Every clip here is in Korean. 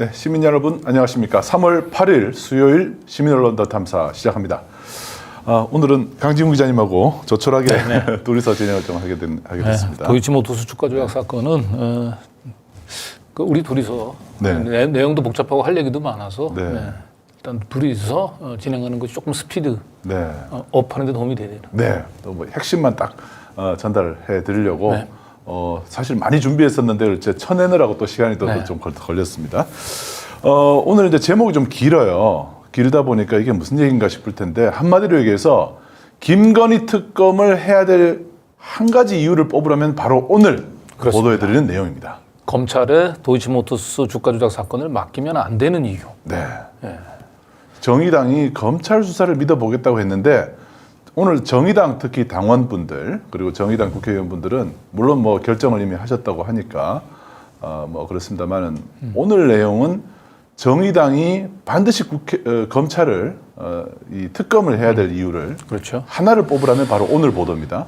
네, 시민 여러분 안녕하십니까. 3월 8일 수요일 시민 언론더 탐사 시작합니다. 오늘은 강진구 기자님하고 조촐하게 둘이서 진행을 좀 하게 됐습니다. 도이치모터스 주가 조작 사건은 우리 둘이서 내용도 복잡하고 할 얘기도 많아서 일단 둘이서 진행하는 것이 조금 스피드 업하는 데 도움이 되네요. 네, 또 뭐 핵심만 딱 전달해 드리려고 사실 많이 준비했었는데 제 쳐내느라고 또 시간이 또 좀 걸렸습니다. 오늘 이제 제목이 좀 길어요. 길다 보니까 이게 무슨 얘기인가 싶을 텐데 한마디로 얘기해서 김건희 특검을 해야 될 한 가지 이유를 뽑으라면 바로 오늘 보도해 드리는 내용입니다. 검찰에 도이치모터스 주가 조작 사건을 맡기면 안 되는 이유. 네. 정의당이 검찰 수사를 믿어보겠다고 했는데 오늘 정의당 특히 당원분들 그리고 정의당 국회의원분들은 물론 뭐 결정을 이미 하셨다고 하니까 뭐 그렇습니다만은 오늘 내용은 정의당이 반드시 검찰을 이 특검을 해야 될 이유를 하나를 뽑으라면 바로 오늘 보도입니다.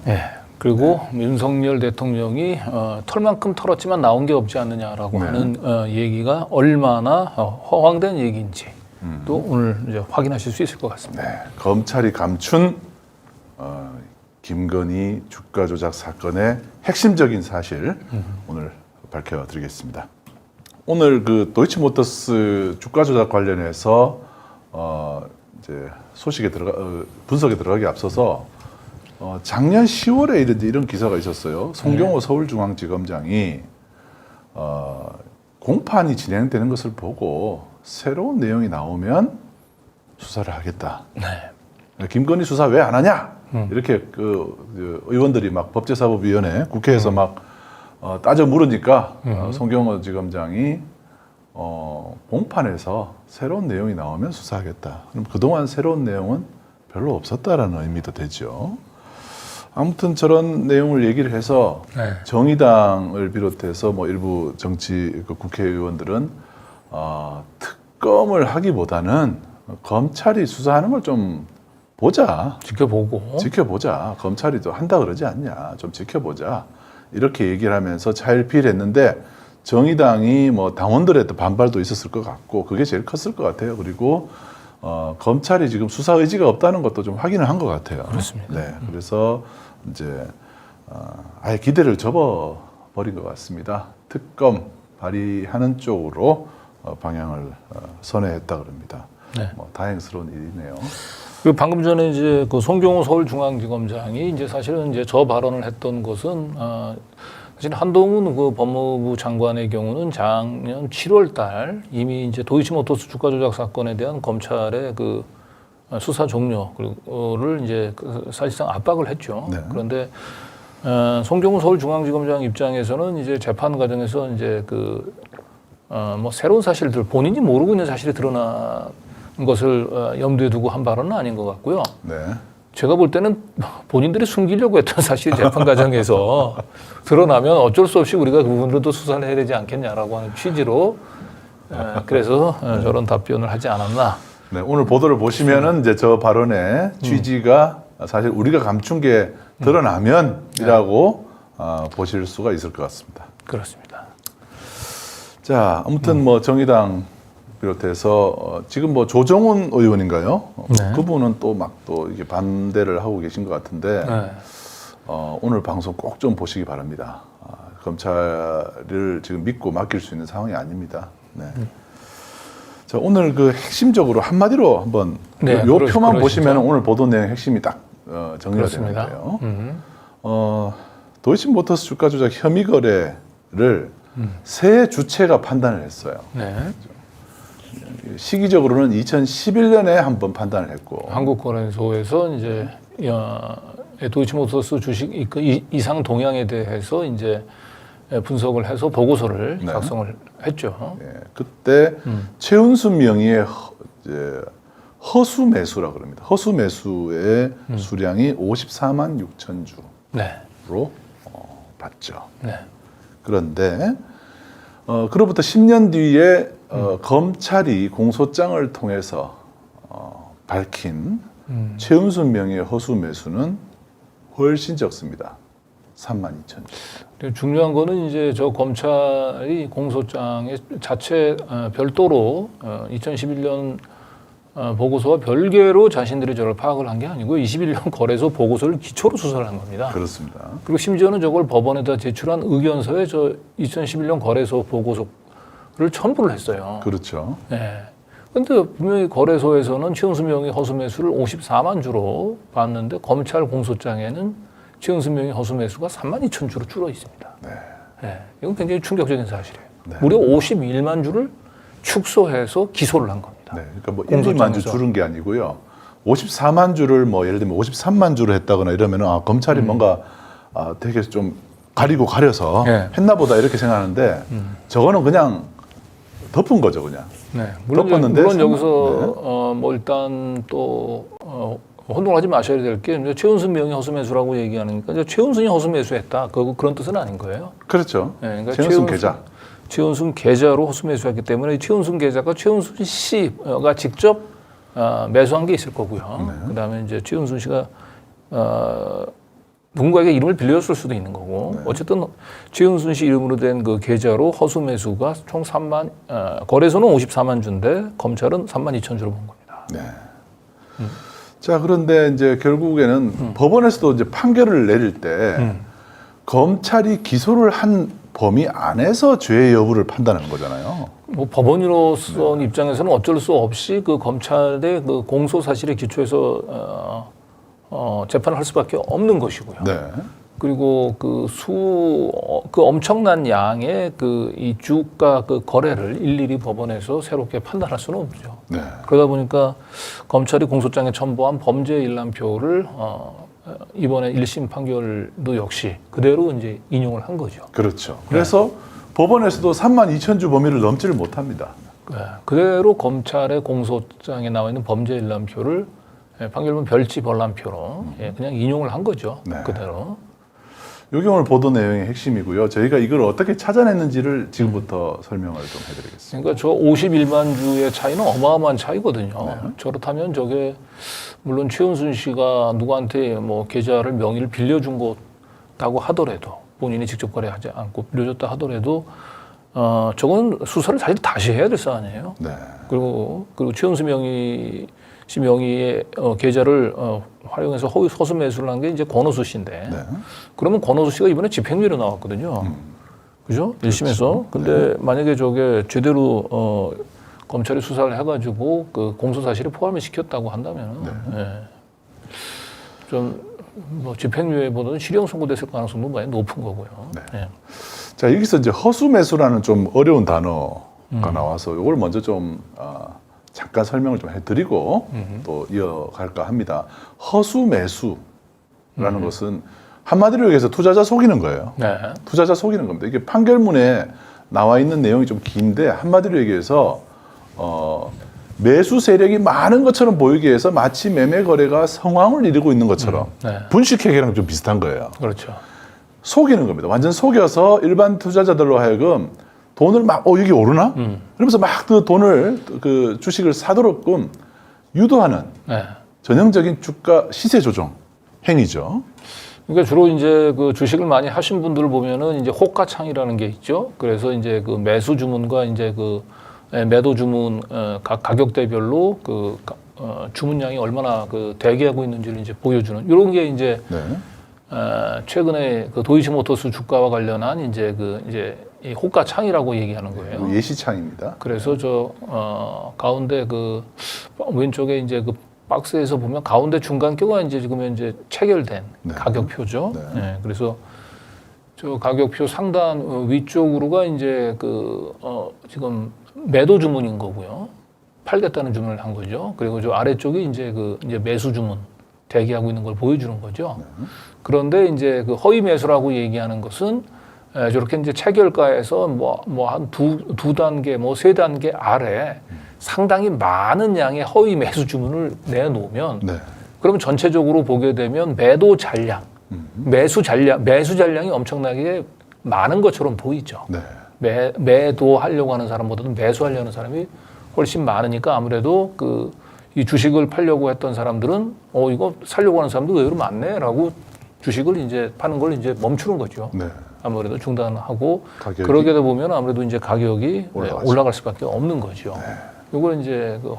그리고 윤석열 대통령이 털만큼 털었지만 나온 게 없지 않느냐라고 하는 얘기가 얼마나 허황된 얘기인지 또 오늘 이제 확인하실 수 있을 것 같습니다. 검찰이 감춘 김건희 주가 조작 사건의 핵심적인 사실 오늘 밝혀드리겠습니다. 오늘 그 도이치모터스 주가 조작 관련해서 이제 소식에 분석에 들어가기 앞서서 작년 10월에 이런 기사가 있었어요. 송경호 서울중앙지검장이 공판이 진행되는 것을 보고 새로운 내용이 나오면 수사를 하겠다. 김건희 수사 왜 안 하냐? 이렇게 그 의원들이 막 법제사법위원회 국회에서 막 따져 물으니까 송경호 지검장이 공판에서 새로운 내용이 나오면 수사하겠다. 그럼 그동안 새로운 내용은 별로 없었다라는 의미도 되죠. 아무튼 저런 내용을 얘기를 해서 정의당을 비롯해서 뭐 일부 정치 국회의원들은 특검을 하기보다는 검찰이 수사하는 걸 좀 보자. 지켜보자. 검찰이 또 한다 그러지 않냐. 좀 지켜보자. 이렇게 얘기를 하면서 차일피일했는데 정의당이 뭐 당원들의 또 반발도 있었을 것 같고 그게 제일 컸을 것 같아요. 그리고 검찰이 지금 수사 의지가 없다는 것도 좀 확인을 한 것 같아요. 그렇습니다. 그래서 이제 아예 기대를 접어버린 것 같습니다. 특검 발의하는 쪽으로 방향을 선회했다 그럽니다. 뭐 다행스러운 일이네요. 그 방금 전에 이제 그 송경호 서울중앙지검장이 이제 사실은 이제 저 발언을 했던 것은 사실 한동훈 그 법무부 장관의 경우는 작년 7월달 이미 이제 도이치모터스 주가 조작 사건에 대한 검찰의 그 수사 종료를 이제 사실상 압박을 했죠. 그런데 송경호 서울중앙지검장 입장에서는 이제 재판 과정에서 이제 그 뭐 새로운 사실들 본인이 모르고 있는 사실이 드러난 것을 염두에 두고 한 발언은 아닌 것 같고요. 제가 볼 때는 본인들이 숨기려고 했던 사실이 재판 과정에서 드러나면 어쩔 수 없이 우리가 그 부분으로도 수사를 해야 되지 않겠냐라고 하는 취지로 그래서 저런 답변을 하지 않았나. 오늘 보도를 보시면은 이제 저 발언의 취지가 사실 우리가 감춘 게 드러나면이라고 보실 수가 있을 것 같습니다. 그렇습니다. 자, 아무튼 뭐 정의당 비롯해서 지금 뭐 조정훈 의원인가요? 그분은 또 막 또 이게 반대를 하고 계신 것 같은데 오늘 방송 꼭 좀 보시기 바랍니다. 검찰을 지금 믿고 맡길 수 있는 상황이 아닙니다. 자, 오늘 그 핵심적으로 한마디로 한번 요 표만 보시면 오늘 보도 내용 핵심이 딱 정리가 되는데요. 도이치모터스 주가 조작 혐의 거래를 세 주체가 판단을 했어요. 시기적으로는 2011년에 한 번 판단을 했고 한국거래소에서 이제 도이치모터스 주식 이상 동향에 대해서 이제 분석을 해서 보고서를 작성을 했죠. 그때 최은순 명의의 허수 매수라 그럽니다. 허수 매수의 수량이 54만 6천 주로 봤죠. 그런데 그로부터 10년 뒤에 검찰이 공소장을 통해서 밝힌 최은순 명의의 허수 매수는 훨씬 적습니다. 32,000주. 중요한 거는 이제 저 검찰이 공소장에 자체 별도로 2011년 보고서와 별개로 자신들이 저를 파악을 한 게 아니고 21년 거래소 보고서를 기초로 수사를 한 겁니다. 그렇습니다. 그리고 심지어는 저걸 법원에다 제출한 의견서에 저 2011년 거래소 보고서를 첨부를 했어요. 그렇죠. 네. 근데 분명히 거래소에서는 최은수 명의 허수 매수를 54만 주로 봤는데 검찰 공소장에는 최은수 명의 허수 매수가 3만 2천 주로 줄어 있습니다. 네. 네. 이건 굉장히 충격적인 사실이에요. 네. 무려 51만 주를 축소해서 기소를 한 겁니다. 네. 그러니까 뭐 1, 2만 주 줄은 게 아니고요. 54만 주를 뭐 예를 들면 53만 주를 했다거나 이러면은 검찰이 뭔가 되게 좀 가리고 가려서 네. 했나 보다 이렇게 생각하는데 저거는 그냥 덮은 거죠, 그냥. 네. 물론 덮었는데 여기서 뭐 일단 또 혼동하지 마셔야 될 게 최은순 명의 허수매수라고 얘기하니까 이제 최은순이 허수매수했다. 그런 뜻은 아닌 거예요. 그렇죠. 네, 그러니까 최은순 계좌. 최은순 계좌로 허수매수했기 때문에 최은순 계좌가 최은순 씨가 직접 매수한 게 있을 거고요. 네. 그다음에 이제 최은순 씨가 누군가에게 이름을 빌렸을 수도 있는 거고. 네. 어쨌든 최은순 씨 이름으로 된 그 계좌로 허수매수가 총 3만 거래소는 54만 주인데 검찰은 3만 2천 주로 본 겁니다. 네. 자, 그런데 이제 결국에는 법원에서도 이제 판결을 내릴 때 검찰이 기소를 한 범위 안에서 죄의 여부를 판단하는 거잖아요. 뭐 법원으로서 입장에서는 어쩔 수 없이 그 검찰의 그 공소 사실에 기초해서 재판을 할 수밖에 없는 것이고요. 네. 그리고 그 엄청난 양의 이 주가 그 거래를 일일이 법원에서 새롭게 판단할 수는 없죠. 네. 그러다 보니까 검찰이 공소장에 첨부한 범죄 일람표를 이번에 1심 판결도 역시 그대로 이제 인용을 한 거죠. 그렇죠. 그래서 법원에서도 3만 2천 주 범위를 넘지를 못합니다. 네. 그대로 검찰의 공소장에 나와 있는 범죄 일람표를 판결문 별지 벌람표로 그냥 인용을 한 거죠. 네. 그대로. 이게 오늘 보도 내용의 핵심이고요. 저희가 이걸 어떻게 찾아냈는지를 지금부터 설명을 좀 해드리겠습니다. 그러니까 저 51만 주의 차이는 어마어마한 차이거든요. 저렇다면 저게 물론 최은순 씨가 누구한테 뭐 계좌를 명의를 빌려준 거라고 하더라도 본인이 직접 거래하지 않고 빌려줬다 하더라도 저건 수사를 사실 다시 해야 될 사안이에요. 네. 그리고 최은수 씨 명의의 계좌를 활용해서 허수 매수를 한 게 이제 권오수 씨인데 네. 그러면 권오수 씨가 이번에 집행유예로 나왔거든요. 그죠? 1심에서. 근데 만약에 저게 제대로 검찰이 수사를 해가지고 그 공소 사실에 포함을 시켰다고 한다면 좀 뭐 집행유예보다는 실형 선고됐을 가능성도 많이 높은 거고요. 네. 자, 여기서 이제 허수매수라는 좀 어려운 단어가 나와서 이걸 먼저 좀 잠깐 설명을 좀 해드리고 또 이어갈까 합니다. 허수매수라는 것은 한마디로 얘기해서 투자자 속이는 거예요. 네. 투자자 속이는 겁니다. 이게 판결문에 나와 있는 내용이 좀 긴데 한마디로 얘기해서 매수 세력이 많은 것처럼 보이기 위해서 마치 매매 거래가 성황을 이루고 있는 것처럼 분식회계랑 좀 비슷한 거예요. 그렇죠. 속이는 겁니다. 완전 속여서 일반 투자자들로 하여금 돈을 막 여기 오르나? 그러면서 막 그 돈을 그 주식을 사도록끔 유도하는 전형적인 주가 시세 조정 행위죠. 그러니까 주로 이제 그 주식을 많이 하신 분들을 보면은 이제 호가창이라는 게 있죠. 그래서 이제 그 매수 주문과 이제 그 매도 주문 각 가격대별로 그 주문량이 얼마나 그 대기하고 있는지를 이제 보여주는 이런 게 이제 최근에 그 도이치모터스 주가와 관련한 이제 이 호가창이라고 얘기하는 거예요. 예시창입니다. 그래서 저 가운데 그 왼쪽에 이제 그 박스에서 보면 가운데 중간표가 이제 지금 현재 체결된 가격표죠. 네. 그래서 저 가격표 상단 위쪽으로가 이제 지금 매도 주문인 거고요. 팔겠다는 주문을 한 거죠. 그리고 저 아래쪽이 이제 이제 매수 주문 대기하고 있는 걸 보여주는 거죠. 그런데 이제 그 허위 매수라고 얘기하는 것은 저렇게 이제 체결가에서 뭐 한 두 단계, 뭐 세 단계 아래 상당히 많은 양의 허위 매수 주문을 내놓으면 그러면 전체적으로 보게 되면 매도 잔량, 매수 잔량이 엄청나게 많은 것처럼 보이죠. 매도하려고 하는 사람보다도 매수하려는 사람이 훨씬 많으니까 아무래도 이 주식을 팔려고 했던 사람들은 이거 살려고 하는 사람도 의외로 많네라고 주식을 이제 파는 걸 이제 멈추는 거죠. 아무래도 중단하고 가격이? 그러게 되다 보면 아무래도 이제 가격이 올라가죠. 올라갈 수밖에 없는 거죠. 이걸 이제 그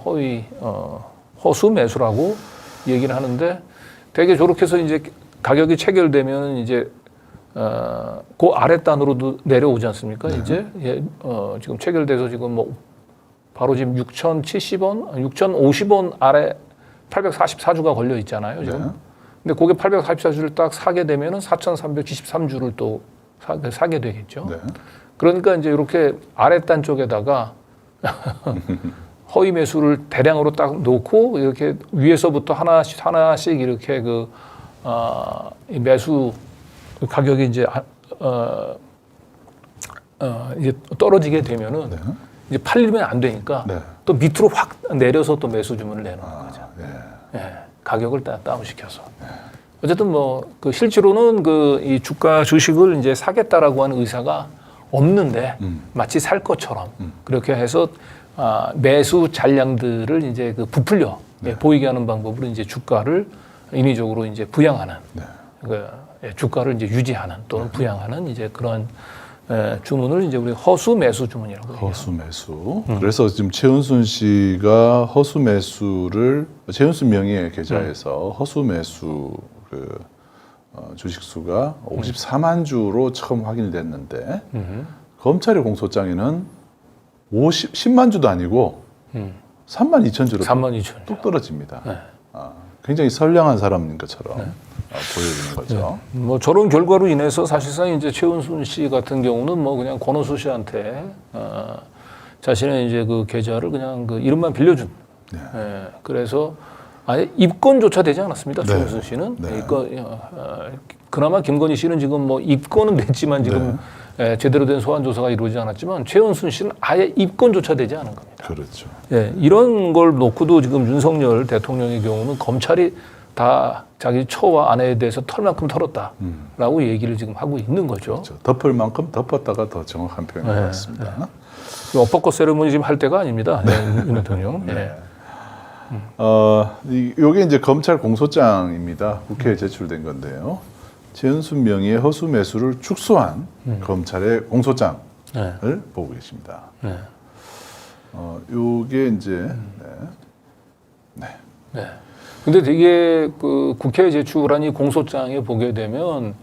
허수 매수라고 얘기를 하는데 되게 저렇게 해서 이제 가격이 체결되면 이제 그 아랫단으로도 내려오지 않습니까? 이제 지금 체결돼서 지금 뭐 바로 지금 6,070원, 6,050원 아래 844주가 걸려 있잖아요, 지금. 근데 그게 844주를 딱 사게 되면은 4,373주를 또 사게 되겠죠. 그러니까 이제 이렇게 아랫단 쪽에다가 허위 매수를 대량으로 딱 놓고 이렇게 위에서부터 하나씩 이렇게 이 매수 가격이 이제 이제 떨어지게 되면은 이제 팔리면 안 되니까 또 밑으로 확 내려서 또 매수 주문을 내놓는 거죠. 가격을 다운시켜서. 어쨌든 뭐 그 실제로는 이 주가 주식을 이제 사겠다라고 하는 의사가 없는데 마치 살 것처럼 그렇게 해서 매수 잔량들을 이제 부풀려 보이게 하는 방법으로 이제 주가를 인위적으로 이제 부양하는 주가를 이제 유지하는 또는 부양하는 이제 그런 주문을 이제 우리 허수 매수 주문이라고 얘기해요. 허수 매수. 그래서 지금 최은순 씨가 허수 매수를 최은순 명의의 계좌에서 허수 매수 주식 수가 54만 주로 처음 확인됐는데 검찰의 공소장에는 10만 주도 아니고 3만 2천 주로 3만 2천 뚝 떨어집니다. 굉장히 선량한 사람인 것처럼 보여지는 거죠. 뭐 저런 결과로 인해서 사실상 이제 최은순 씨 같은 경우는 뭐 그냥 권오수 씨한테 자신의 이제 그 계좌를 그냥 그 이름만 빌려준. 그래서 아예 입건조차 되지 않았습니다. 최은순 씨는. 그나마 김건희 씨는 지금 뭐 입건은 됐지만 지금 제대로 된 소환 조사가 이루어지지 않았지만 최은순 씨는 아예 입건조차 되지 않은 겁니다. 그렇죠. 이런 걸 놓고도 지금 윤석열 대통령의 경우는 검찰이 다 자기 처와 아내에 대해서 털만큼 털었다라고 얘기를 지금 하고 있는 거죠. 그렇죠. 덮을 만큼 덮었다가 더 정확한 표현인 것 같습니다. 엇박거 세레모니 지금 할 때가 아닙니다. 윤 대통령. 이게 이제 검찰 공소장입니다. 국회에 제출된 건데요. 최은순 명의의 허수 매수를 축소한 검찰의 공소장을 보고 계십니다. 요게 이제 근데 되게 그 국회에 제출한 이 공소장에 보게 되면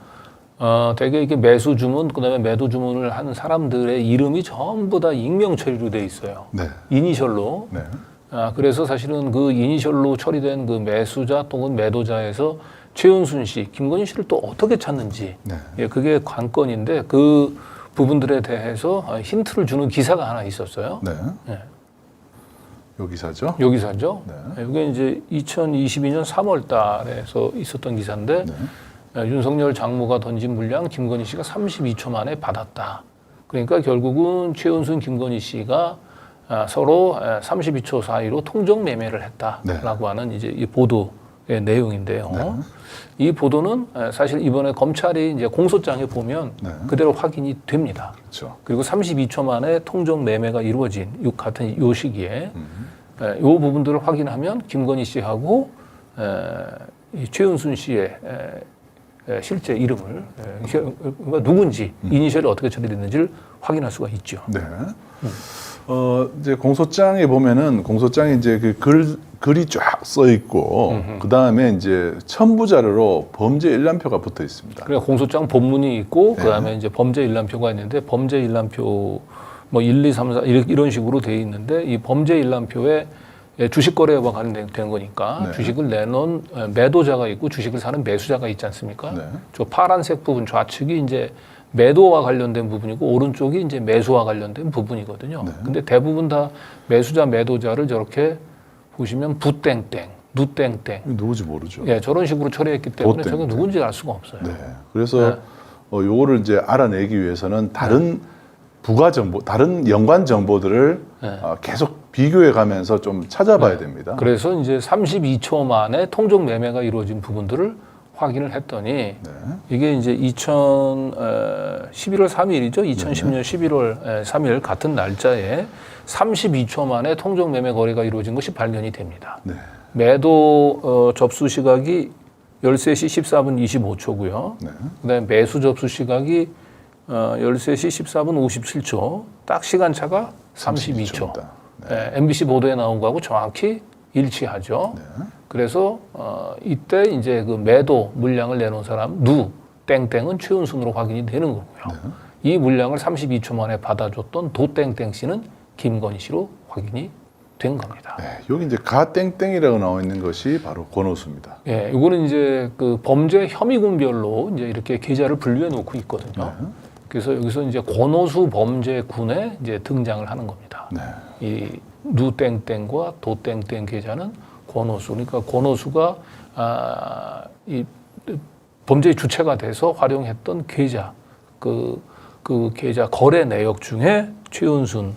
되게 이게 매수 주문 그다음에 매도 주문을 하는 사람들의 이름이 전부 다 익명 처리로 돼 있어요. 이니셜로. 그래서 사실은 그 이니셜로 처리된 그 매수자 또는 매도자에서 최은순 씨, 김건희 씨를 또 어떻게 찾는지 그게 관건인데 그 부분들에 대해서 힌트를 주는 기사가 하나 있었어요. 요 기사죠? 요 기사죠. 이게 이제 2022년 3월 달에서 있었던 기사인데 윤석열 장모가 던진 물량 김건희 씨가 32초 만에 받았다. 그러니까 결국은 최은순, 김건희 씨가 서로 32초 사이로 통정 매매를 했다라고 하는 이제 이 보도의 내용인데요. 이 보도는 사실 이번에 검찰이 이제 공소장에 보면 그대로 확인이 됩니다. 그렇죠. 그리고 32초 만에 통정 매매가 이루어진 같은 요 시기에 요 부분들을 확인하면 김건희 씨하고 이 최은순 씨의 실제 이름을 누군지 이니셜이 어떻게 처리됐는지를 확인할 수가 있죠. 이제 공소장에 보면은 공소장에 이제 그 글이 쫙 써 있고 그 다음에 이제 첨부 자료로 범죄 일람표가 붙어 있습니다. 그러니까 공소장 본문이 있고 그 다음에 이제 범죄 일람표가 있는데 범죄 일람표 뭐 1, 2, 3, 4 이런 식으로 돼 있는데 이 범죄 일람표에 주식 거래와 관련된 거니까 주식을 내놓은 매도자가 있고 주식을 사는 매수자가 있지 않습니까? 저 파란색 부분 좌측이 이제 매도와 관련된 부분이고 오른쪽이 이제 매수와 관련된 부분이거든요. 근데 대부분 다 매수자 매도자를 저렇게 보시면 부땡땡, 누땡땡. 누구지 모르죠. 저런 식으로 처리했기 때문에 저게 누군지 알 수가 없어요. 그래서 요거를 이제 알아내기 위해서는 다른 부가 정보, 다른 연관 정보들을 계속 비교해 가면서 좀 찾아봐야 됩니다. 그래서 이제 32초 만에 통정 매매가 이루어진 부분들을 확인을 했더니 이게 이제 11월 3일이죠. 2010년 11월 3일 같은 날짜에 32초 만에 통정 매매 거래가 이루어진 것이 발견이 됩니다. 매도 접수 시각이 13시 14분 25초고요. 그다음에 매수 접수 시각이 13시 14분 57초. 딱 시간차가 32초. 입니다. MBC 보도에 나온 거하고 정확히 일치하죠. 네. 그래서 이때 이제 그 매도 물량을 내놓은 사람 누 땡땡은 최은순으로 확인이 되는 거고요. 이 물량을 32초 만에 받아줬던 도 땡땡 씨는 김건희 씨로 확인이 된 겁니다. 네, 여기 이제 가 땡땡이라고 나와 있는 것이 바로 권오수입니다. 예, 이거는 이제 그 범죄 혐의군별로 이제 이렇게 계좌를 분류해 놓고 있거든요. 네. 그래서 여기서 이제 권오수 범죄군에 이제 등장을 하는 겁니다. 네. 이 누땡땡과 도땡땡 계좌는 권오수. 그러니까 권오수가 이 범죄의 주체가 돼서 활용했던 계좌, 그 계좌 거래 내역 중에 최은순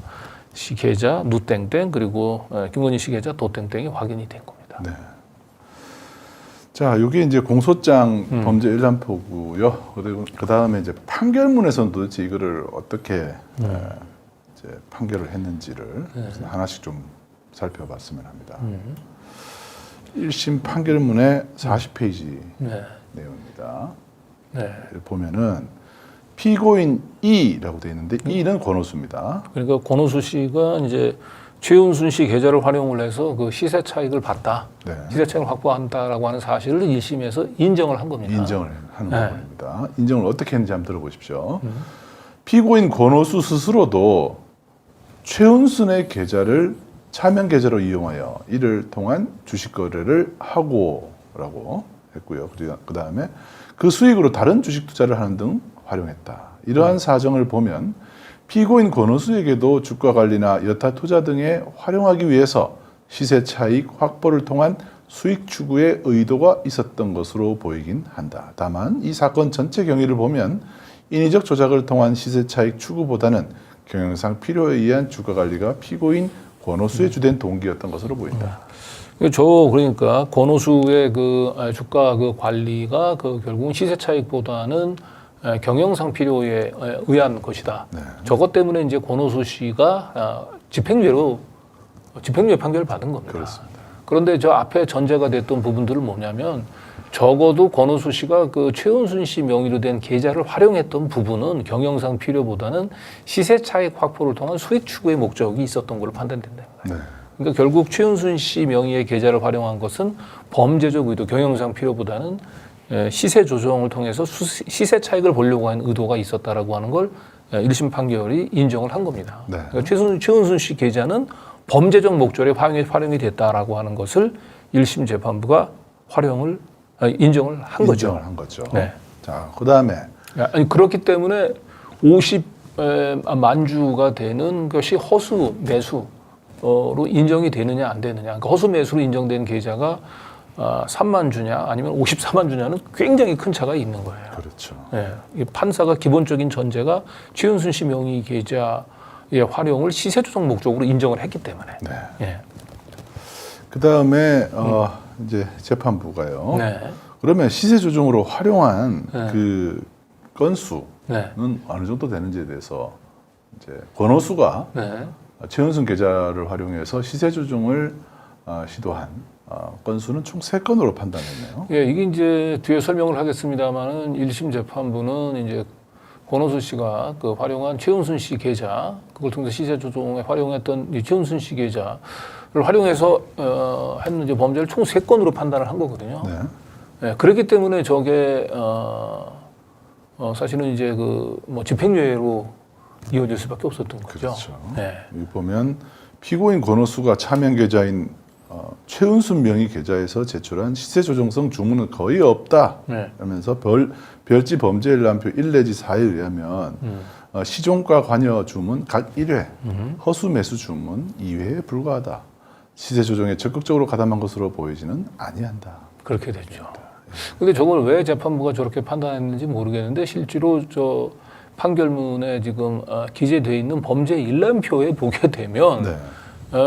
씨 계좌 누땡땡 그리고 김건희 씨 계좌 도땡땡이 확인이 된 겁니다. 네. 자, 여기 이제 공소장 범죄 일람표고요. 그리고 그 다음에 이제 판결문에서는 도대체 이거를 어떻게 이제 판결을 했는지를 하나씩 좀 살펴봤으면 합니다. 1심 판결문의 40페이지 내용입니다. 네. 보면은 피고인 E라고 되어 있는데 E는 권오수입니다. 그러니까 권오수 씨가 이제 최은순 씨 계좌를 활용을 해서 그 시세 차익을 봤다. 네. 시세 차익을 확보한다라고 하는 사실을 1심에서 인정을 한 겁니다. 인정을 하는 부분입니다. 인정을 어떻게 했는지 한번 들어보십시오. 피고인 권오수 스스로도 최은순의 계좌를 차명 계좌로 이용하여 이를 통한 주식 거래를 하고라고 했고요. 그 다음에 그 수익으로 다른 주식 투자를 하는 등 활용했다. 이러한 사정을 보면 피고인 권오수에게도 주가 관리나 여타 투자 등에 활용하기 위해서 시세 차익 확보를 통한 수익 추구의 의도가 있었던 것으로 보이긴 한다. 다만 이 사건 전체 경위를 보면 인위적 조작을 통한 시세 차익 추구보다는 경영상 필요에 의한 주가 관리가 피고인 권오수의 주된 동기였던 것으로 보인다. 그러니까 권오수의 그 주가 그 관리가 그 결국은 시세 차익보다는 경영상 필요에 의한 것이다. 네. 저것 때문에 이제 권오수 씨가 집행유예 판결을 받은 겁니다. 그렇습니다. 그런데 저 앞에 전제가 됐던 부분들은 뭐냐면 적어도 권오수 씨가 그 최은순 씨 명의로 된 계좌를 활용했던 부분은 경영상 필요보다는 시세 차익 확보를 통한 수익 추구의 목적이 있었던 걸로 판단된다. 네. 그러니까 결국 최은순 씨 명의의 계좌를 활용한 것은 범죄적 의도, 경영상 필요보다는 시세 조정을 통해서 시세 차익을 보려고 하는 의도가 있었다라고 하는 걸 1심 판결이 인정을 한 겁니다. 네. 그러니까 최은순 씨 계좌는 범죄적 목적에 활용이 됐다라고 하는 것을 1심 재판부가 인정을 한 거죠. 인정을 한 거죠. 네. 자, 그 다음에 그렇기 때문에 50만 주가 되는 것이 허수 매수로 인정이 되느냐 안 되느냐. 그러니까 허수 매수로 인정된 계좌가 3만 주냐 아니면 54만 주냐는 굉장히 큰 차가 있는 거예요. 그렇죠. 이 판사가 기본적인 전제가 최은순 씨 명의 계좌의 활용을 시세 조정 목적으로 인정을 했기 때문에. 네. 예. 그 다음에 이제 재판부가요. 네. 그러면 시세 조정으로 활용한 네. 그 건수는 네. 어느 정도 되는지에 대해서 이제 권오수가 네. 최은순 계좌를 활용해서 시세 조정을 시도한 건수는 총 3건으로 판단했네요. 예, 이게 이제 뒤에 설명을 하겠습니다만은 1심 재판부는 이제 권오수 씨가 그 활용한 최은순 씨 계좌, 그걸 통해서 시세 조정에 활용했던 이 최은순 씨 계좌를 활용해서 했는 이제 범죄를 총 3건으로 판단을 한 거거든요. 네. 예, 그렇기 때문에 저게 사실은 이제 그 뭐 집행유예로 이어질 수밖에 없었던 거죠. 그렇죠. 네. 여기 보면 피고인 권오수가 차명 계좌인 최은순 명의 계좌에서 제출한 시세 조정성 주문은 거의 없다. 네. 하면서 별지 범죄 일람표 1 내지 4에 의하면 시종가 관여 주문 각 1회, 허수 매수 주문 2회에 불과하다. 시세 조정에 적극적으로 가담한 것으로 보이지는 아니한다. 그렇게 됐죠. 근데 저걸 왜 재판부가 저렇게 판단했는지 모르겠는데 실제로 저 판결문에 지금 기재되어 있는 범죄 일람표에 보게 되면 네.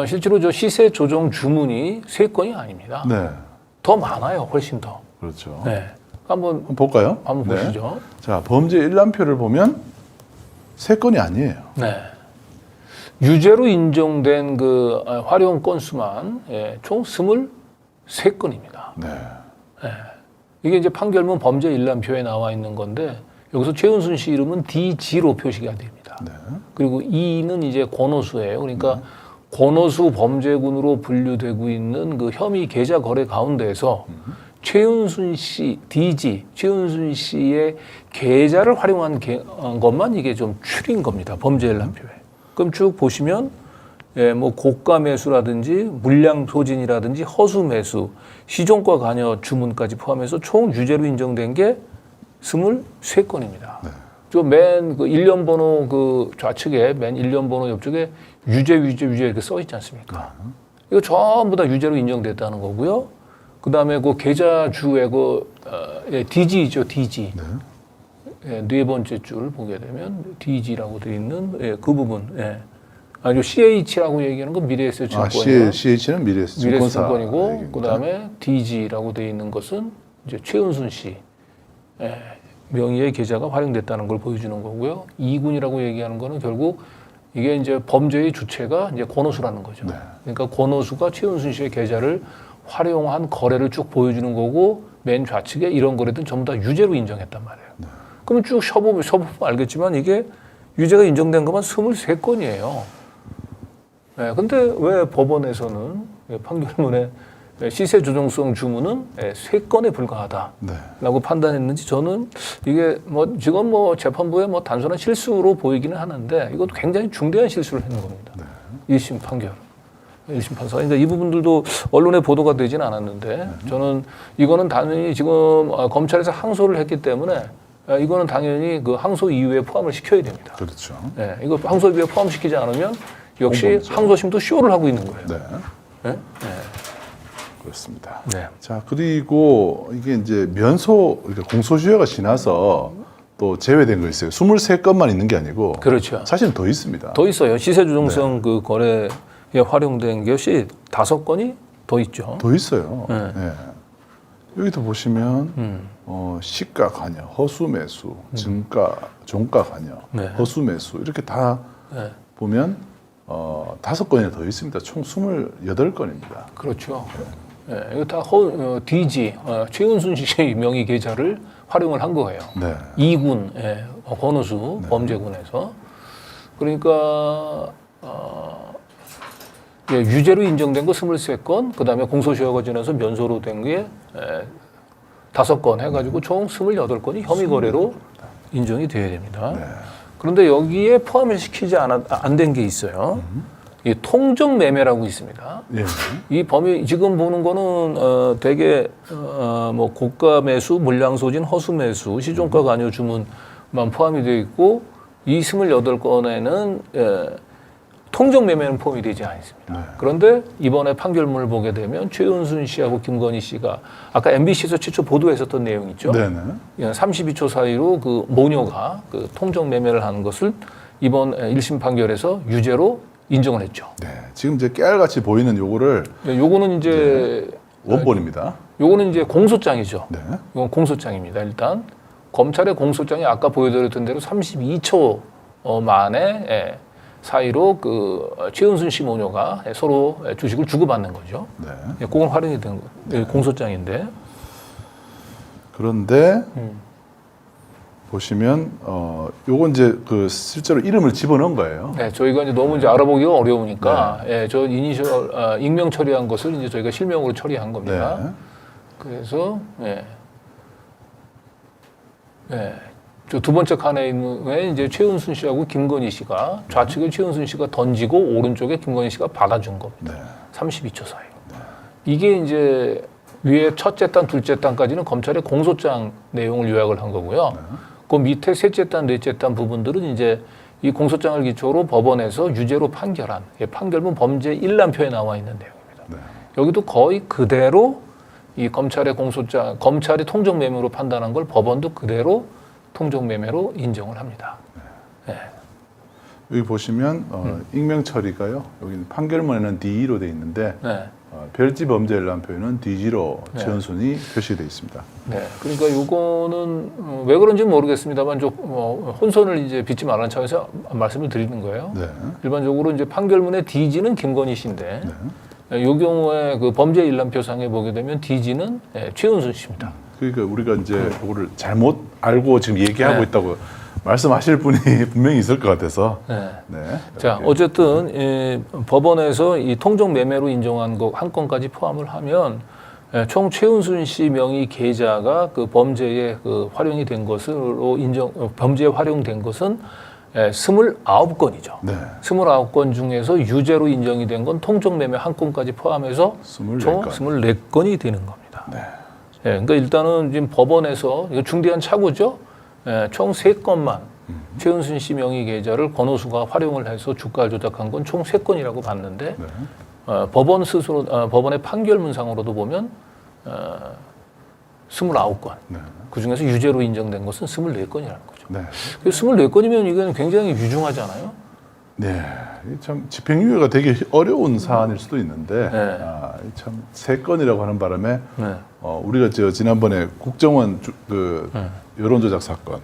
실제로 저 시세 조정 주문이 3건이 아닙니다. 네. 더 많아요. 훨씬 더. 그렇죠. 네. 한번 볼까요? 한번 네. 보시죠. 자, 범죄 일람표를 보면 3건이 아니에요. 네. 유죄로 인정된 그 활용 건수만 총 23건입니다. 네. 이게 이제 판결문 범죄 일람표에 나와 있는 건데 여기서 최은순 씨 이름은 DG로 표시가 됩니다. 네. 그리고 E는 이제 권오수예요. 그러니까 권오수 범죄군으로 분류되고 있는 그 혐의 계좌 거래 가운데에서 최은순 씨, DG, 최은순 씨의 계좌를 활용한 것만 이게 좀 추린 겁니다. 범죄 일람표에. 그럼 쭉 보시면 예, 뭐 고가 매수라든지 물량 소진이라든지 허수 매수, 시종가 관여 주문까지 포함해서 총 유죄로 인정된 게 23건입니다. 네. 저맨 그 일련 번호 그 좌측에 맨 일련 번호 옆쪽에 유죄 이렇게 써 있지 않습니까? 이거 전부 다 유죄로 인정됐다는 거고요. 그다음에 그 계좌주의 예, DG죠, DG. 네. 예, 네 번째 줄 보게 되면 DG라고 되어 있는 예, 그 부분. 예. 아니요, CH라고 얘기하는 건 미래에셋증권이고, CH는 미래에셋증권이고, 그다음에 DG라고 되어 있는 것은 이제 최은순 씨 예, 명의의 계좌가 활용됐다는 걸 보여주는 거고요. 2군이라고 얘기하는 거는 결국 이게 이제 범죄의 주체가 이제 권오수라는 거죠. 네. 그러니까 권오수가 최은순 씨의 계좌를 활용한 거래를 쭉 보여주는 거고, 맨 좌측에 이런 거래든 전부 다 유죄로 인정했단 말이에요. 네. 그럼 쭉 서보면 알겠지만 이게 유죄가 인정된 것만 23건이에요. 네, 근데 왜 법원에서는 판결문에 시세 조정성 주문은 3건에 불과하다라고 네. 판단했는지 저는 이게 뭐 지금 뭐 재판부의 뭐 단순한 실수로 보이기는 하는데 이것도 굉장히 중대한 실수를 했는 겁니다. 네. 1심 판결. 1심 판사. 그러니까 이 부분들도 언론에 보도가 되지는 않았는데 저는 이거는 당연히 지금 검찰에서 항소를 했기 때문에 이거는 당연히 그 항소 이유에 포함을 시켜야 됩니다. 그렇죠. 네, 이거 항소 이유에 포함시키지 않으면 역시 항소심도 쇼를 하고 있는 거예요. 네. 네? 네. 그렇습니다. 네. 자, 그리고 이게 이제 면소, 그러니까 공소시효가 지나서 또 제외된 거 있어요. 23건만 있는 게 아니고. 그렇죠. 사실 더 있습니다. 더 있어요. 시세조정성 그 거래에 활용된 것이 5건이 더 있죠. 더 있어요. 네. 네. 여기도 보시면 시가 관여, 허수 매수, 증가, 종가 관여, 네. 허수 매수 이렇게 다 네. 보면 5건이 더 있습니다. 총 28건입니다. 그렇죠. 네. 이거 다 DG, 최은순 씨의 명의 계좌를 활용을 한 거예요. 네. 2군, 권오수 네. 범죄군에서. 그러니까 유죄로 인정된 거 23건, 그 다음에 공소시효가 지나서 면소로 된 게 5건 해가지고 총 28건이 혐의 거래로 인정이 돼야 됩니다. 네. 그런데 여기에 포함을 시키지 안 된 게 있어요. 이 통정 매매라고 있습니다. 예. 이 범위 지금 보는 거는 되게 뭐 고가 매수, 물량 소진, 허수 매수, 시종가 관여 주문만 포함이 되어 있고 이 28건에는 통정 매매는 포함이 되지 않습니다. 네. 그런데 이번에 판결문을 보게 되면 최은순 씨하고 김건희 씨가 아까 MBC에서 최초 보도했었던 내용 있죠. 네네. 32초 사이로 그 모녀가 그 통정 매매를 하는 것을 이번 1심 판결에서 유죄로 인정을 했죠. 네. 지금 이제 깨알같이 보이는 요거를 요거는 이제 원본입니다. 요거는 이제 공소장이죠. 네. 이건 공소장입니다. 일단 검찰의 공소장이 아까 보여드렸던 대로 32초 만에 사이로 그 최은순 씨 모녀가 서로 주식을 주고받는 거죠. 네. 그건 활용이 된 공소장인데. 그런데 보시면 요건 이제 그 실제로 이름을 집어넣은 거예요. 네, 저희가 이제 너무 이제 알아보기가 어려우니까 저 이니셜 익명 처리한 것을 이제 저희가 실명으로 처리한 겁니다. 네. 그래서 저 두 번째 칸에 있는 이제 최은순 씨하고 김건희 씨가 좌측에 최은순 씨가 던지고 오른쪽에 김건희 씨가 받아준 겁니다. 네. 32초 사이로. 이게 이제 위에 첫째 단, 둘째 단까지는 검찰의 공소장 내용을 요약을 한 거고요. 그 밑에 셋째 단, 넷째 단 부분들은 이제 이 공소장을 기초로 법원에서 유죄로 판결한 판결문 범죄 일람표에 나와 있는 내용입니다. 네. 여기도 거의 그대로 이 검찰의 공소장, 검찰이 통정 매매로 판단한 걸 법원도 그대로 통정 매매로 인정을 합니다. 네. 여기 보시면 익명 처리가요. 여기 판결문에는 D로 돼 있는데 네. 별지 범죄 일람표에는 DG로 네. 최은순이 표시되어 있습니다. 네. 그러니까 요거는 왜 그런지는 모르겠습니다만 좀 혼선을 이제 빚지 말라는 차원에서 말씀을 드리는 거예요. 네. 일반적으로 이제 판결문의 DG는 김건희 씨인데 이 경우에 그 범죄 일람표상에 보게 되면 DG는 최은순 씨입니다. 그러니까 우리가 이제 그거를 잘못 알고 지금 얘기하고 네. 있다고 말씀하실 분이 분명히 있을 것 같아서. 네. 네. 자, 어쨌든 법원에서 이 통정 매매로 인정한 거 한 건까지 포함을 하면 총 최은순 씨 명의 계좌가 그 범죄에 그 활용이 된 것으로 범죄에 활용된 것은 29건이죠. 네. 29건 중에서 유죄로 인정이 된 건 통정 매매 한 건까지 포함해서 24건. 총 24건이 되는 겁니다. 네. 그러니까 일단은 지금 법원에서 이거 중대한 착오죠. 총 3건만 최은순 씨 명의 계좌를 권오수가 활용을 해서 주가를 조작한 건 총 3건이라고 봤는데 네. 법원 스스로 법원의 판결문상으로도 보면 29건. 네. 그 중에서 유죄로 인정된 것은 24건이라는 거죠. 네. 24건이면 이건 굉장히 유중하잖아요. 네. 참 집행유예가 되게 어려운 사안일 수도 있는데 네. 참 3건이라고 하는 바람에 네. 우리가 지난번에 국정원 네. 여론조작 사건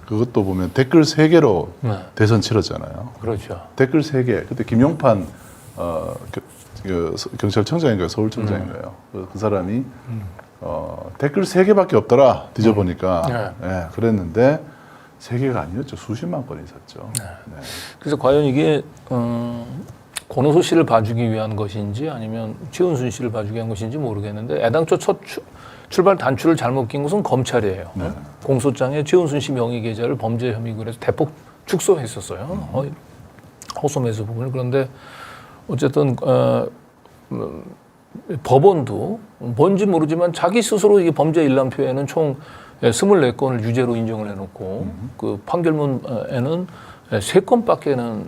그것도 보면 댓글 3개로 네. 대선 치렀잖아요. 그렇죠. 댓글 3개. 그때 김용판 경찰청장인가요? 서울청장인가요? 그 사람이 댓글 3개밖에 없더라. 뒤져보니까. 네, 그랬는데 3개가 아니었죠. 수십만 건이 있었죠. 네. 그래서 과연 이게 권오수 씨를 봐주기 위한 것인지 아니면 최은순 씨를 봐주기 위한 것인지 모르겠는데 애당초 첫 출발 단추를 잘못 낀 것은 검찰이에요. 네. 공소장에 최은순 씨 명의 계좌를 범죄 혐의로 해서 대폭 축소했었어요. 허소매수 부분을. 그런데 어쨌든 법원도 뭔지 모르지만 자기 스스로 이게 범죄 일람표에는 총 24건을 유죄로 인정을 해놓고 그 판결문에는 3건밖에는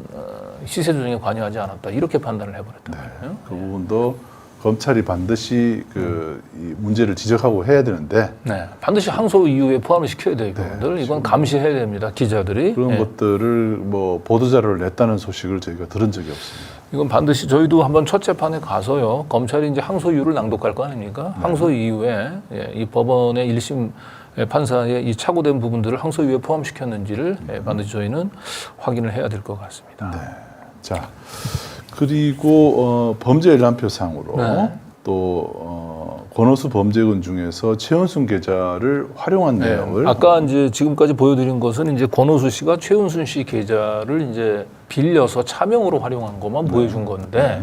시세 조정에 관여하지 않았다 이렇게 판단을 해버렸단 말이에요. 그 부분도 검찰이 반드시 이 문제를 지적하고 해야 되는데 네, 반드시 항소 이유에 포함을 시켜야 돼요. 이분들 이건 감시해야 됩니다. 기자들이 그런 것들을 뭐 보도 자료를 냈다는 소식을 저희가 들은 적이 없습니다. 이건 반드시 저희도 한번 첫 재판에 가서요. 검찰이 이제 항소 이유를 낭독할 거 아닙니까? 항소 이유에 이 법원의 1심 판사의 이 착오된 부분들을 항소 이유에 포함시켰는지를 반드시 저희는 확인을 해야 될 것 같습니다. 네. 자, 그리고 범죄 일람표상으로 네. 또 권오수 범죄군 중에서 최은순 계좌를 활용한 내용을 아까 이제 지금까지 보여드린 것은 이제 권오수 씨가 최은순 씨 계좌를 이제 빌려서 차명으로 활용한 것만 보여준 건데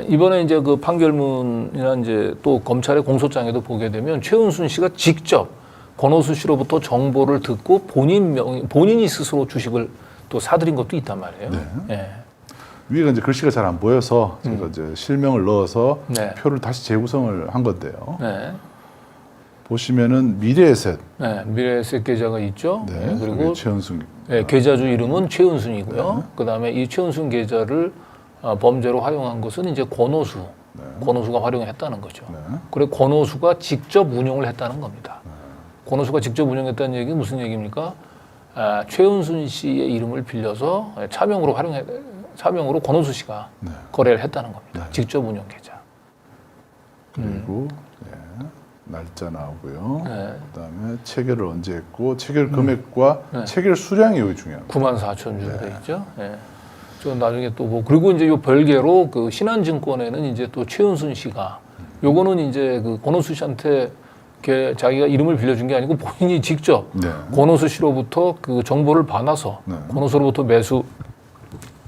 이번에 이제 그 판결문이나 이제 또 검찰의 공소장에도 보게 되면 최은순 씨가 직접 권오수 씨로부터 정보를 듣고 본인이 스스로 주식을 또 사들인 것도 있단 말이에요. 네. 위에가 이제 글씨가 잘 안 보여서 제가 이제 실명을 넣어서 네. 표를 다시 재구성을 한 건데요. 네. 보시면은 미래에셋. 네, 미래에셋 계좌가 있죠. 네. 그리고 최은순. 계좌주 이름은 최은순이고요. 그다음에 이 최은순 계좌를 범죄로 활용한 것은 이제 권오수. 권오수가 활용했다는 거죠. 그리고 권오수가 직접 운용을 했다는 겁니다. 권오수가 직접 운영했다는 얘기는 무슨 얘기입니까? 최은순 씨의 이름을 빌려서 차명으로 권오수 씨가 거래를 했다는 겁니다. 직접 운영 계좌. 그리고 날짜 나오고요. 그다음에 체결을 언제 했고 체결 금액과 체결 수량이 여기 중요합니다. 94,000주로 돼 있죠. 저 나중에 또 뭐 그리고 이제 요 별개로 그 신한증권에는 이제 또 최은순 씨가 요거는 이제 그 권오수 씨한테 자기가 이름을 빌려준 게 아니고 본인이 직접 권오수 씨로부터 그 정보를 받아서 권오수로부터 매수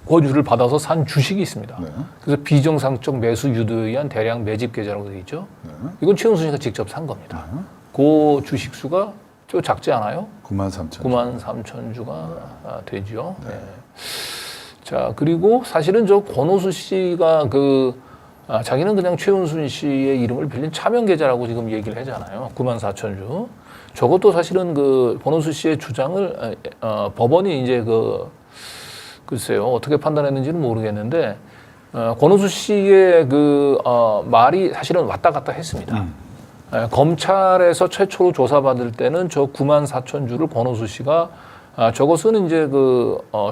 권유를 받아서 산 주식이 있습니다. 그래서 비정상적 매수 유도에 의한 대량 매집 계좌라고 되어 있죠. 이건 최은순 씨가 직접 산 겁니다. 그 주식 수가 좀 작지 않아요? 93,000주. 93,000주가 되죠. 자, 그리고 사실은 저 권오수 씨가 자기는 그냥 최은순 씨의 이름을 빌린 차명 계좌라고 지금 얘기를 하잖아요. 94,000주. 저것도 사실은 그 권오수 씨의 주장을 법원이 이제 글쎄요 어떻게 판단했는지는 모르겠는데 권오수 씨의 말이 사실은 왔다 갔다 했습니다. 검찰에서 최초로 조사받을 때는 저 94,000주를 권오수 씨가 저것은 이제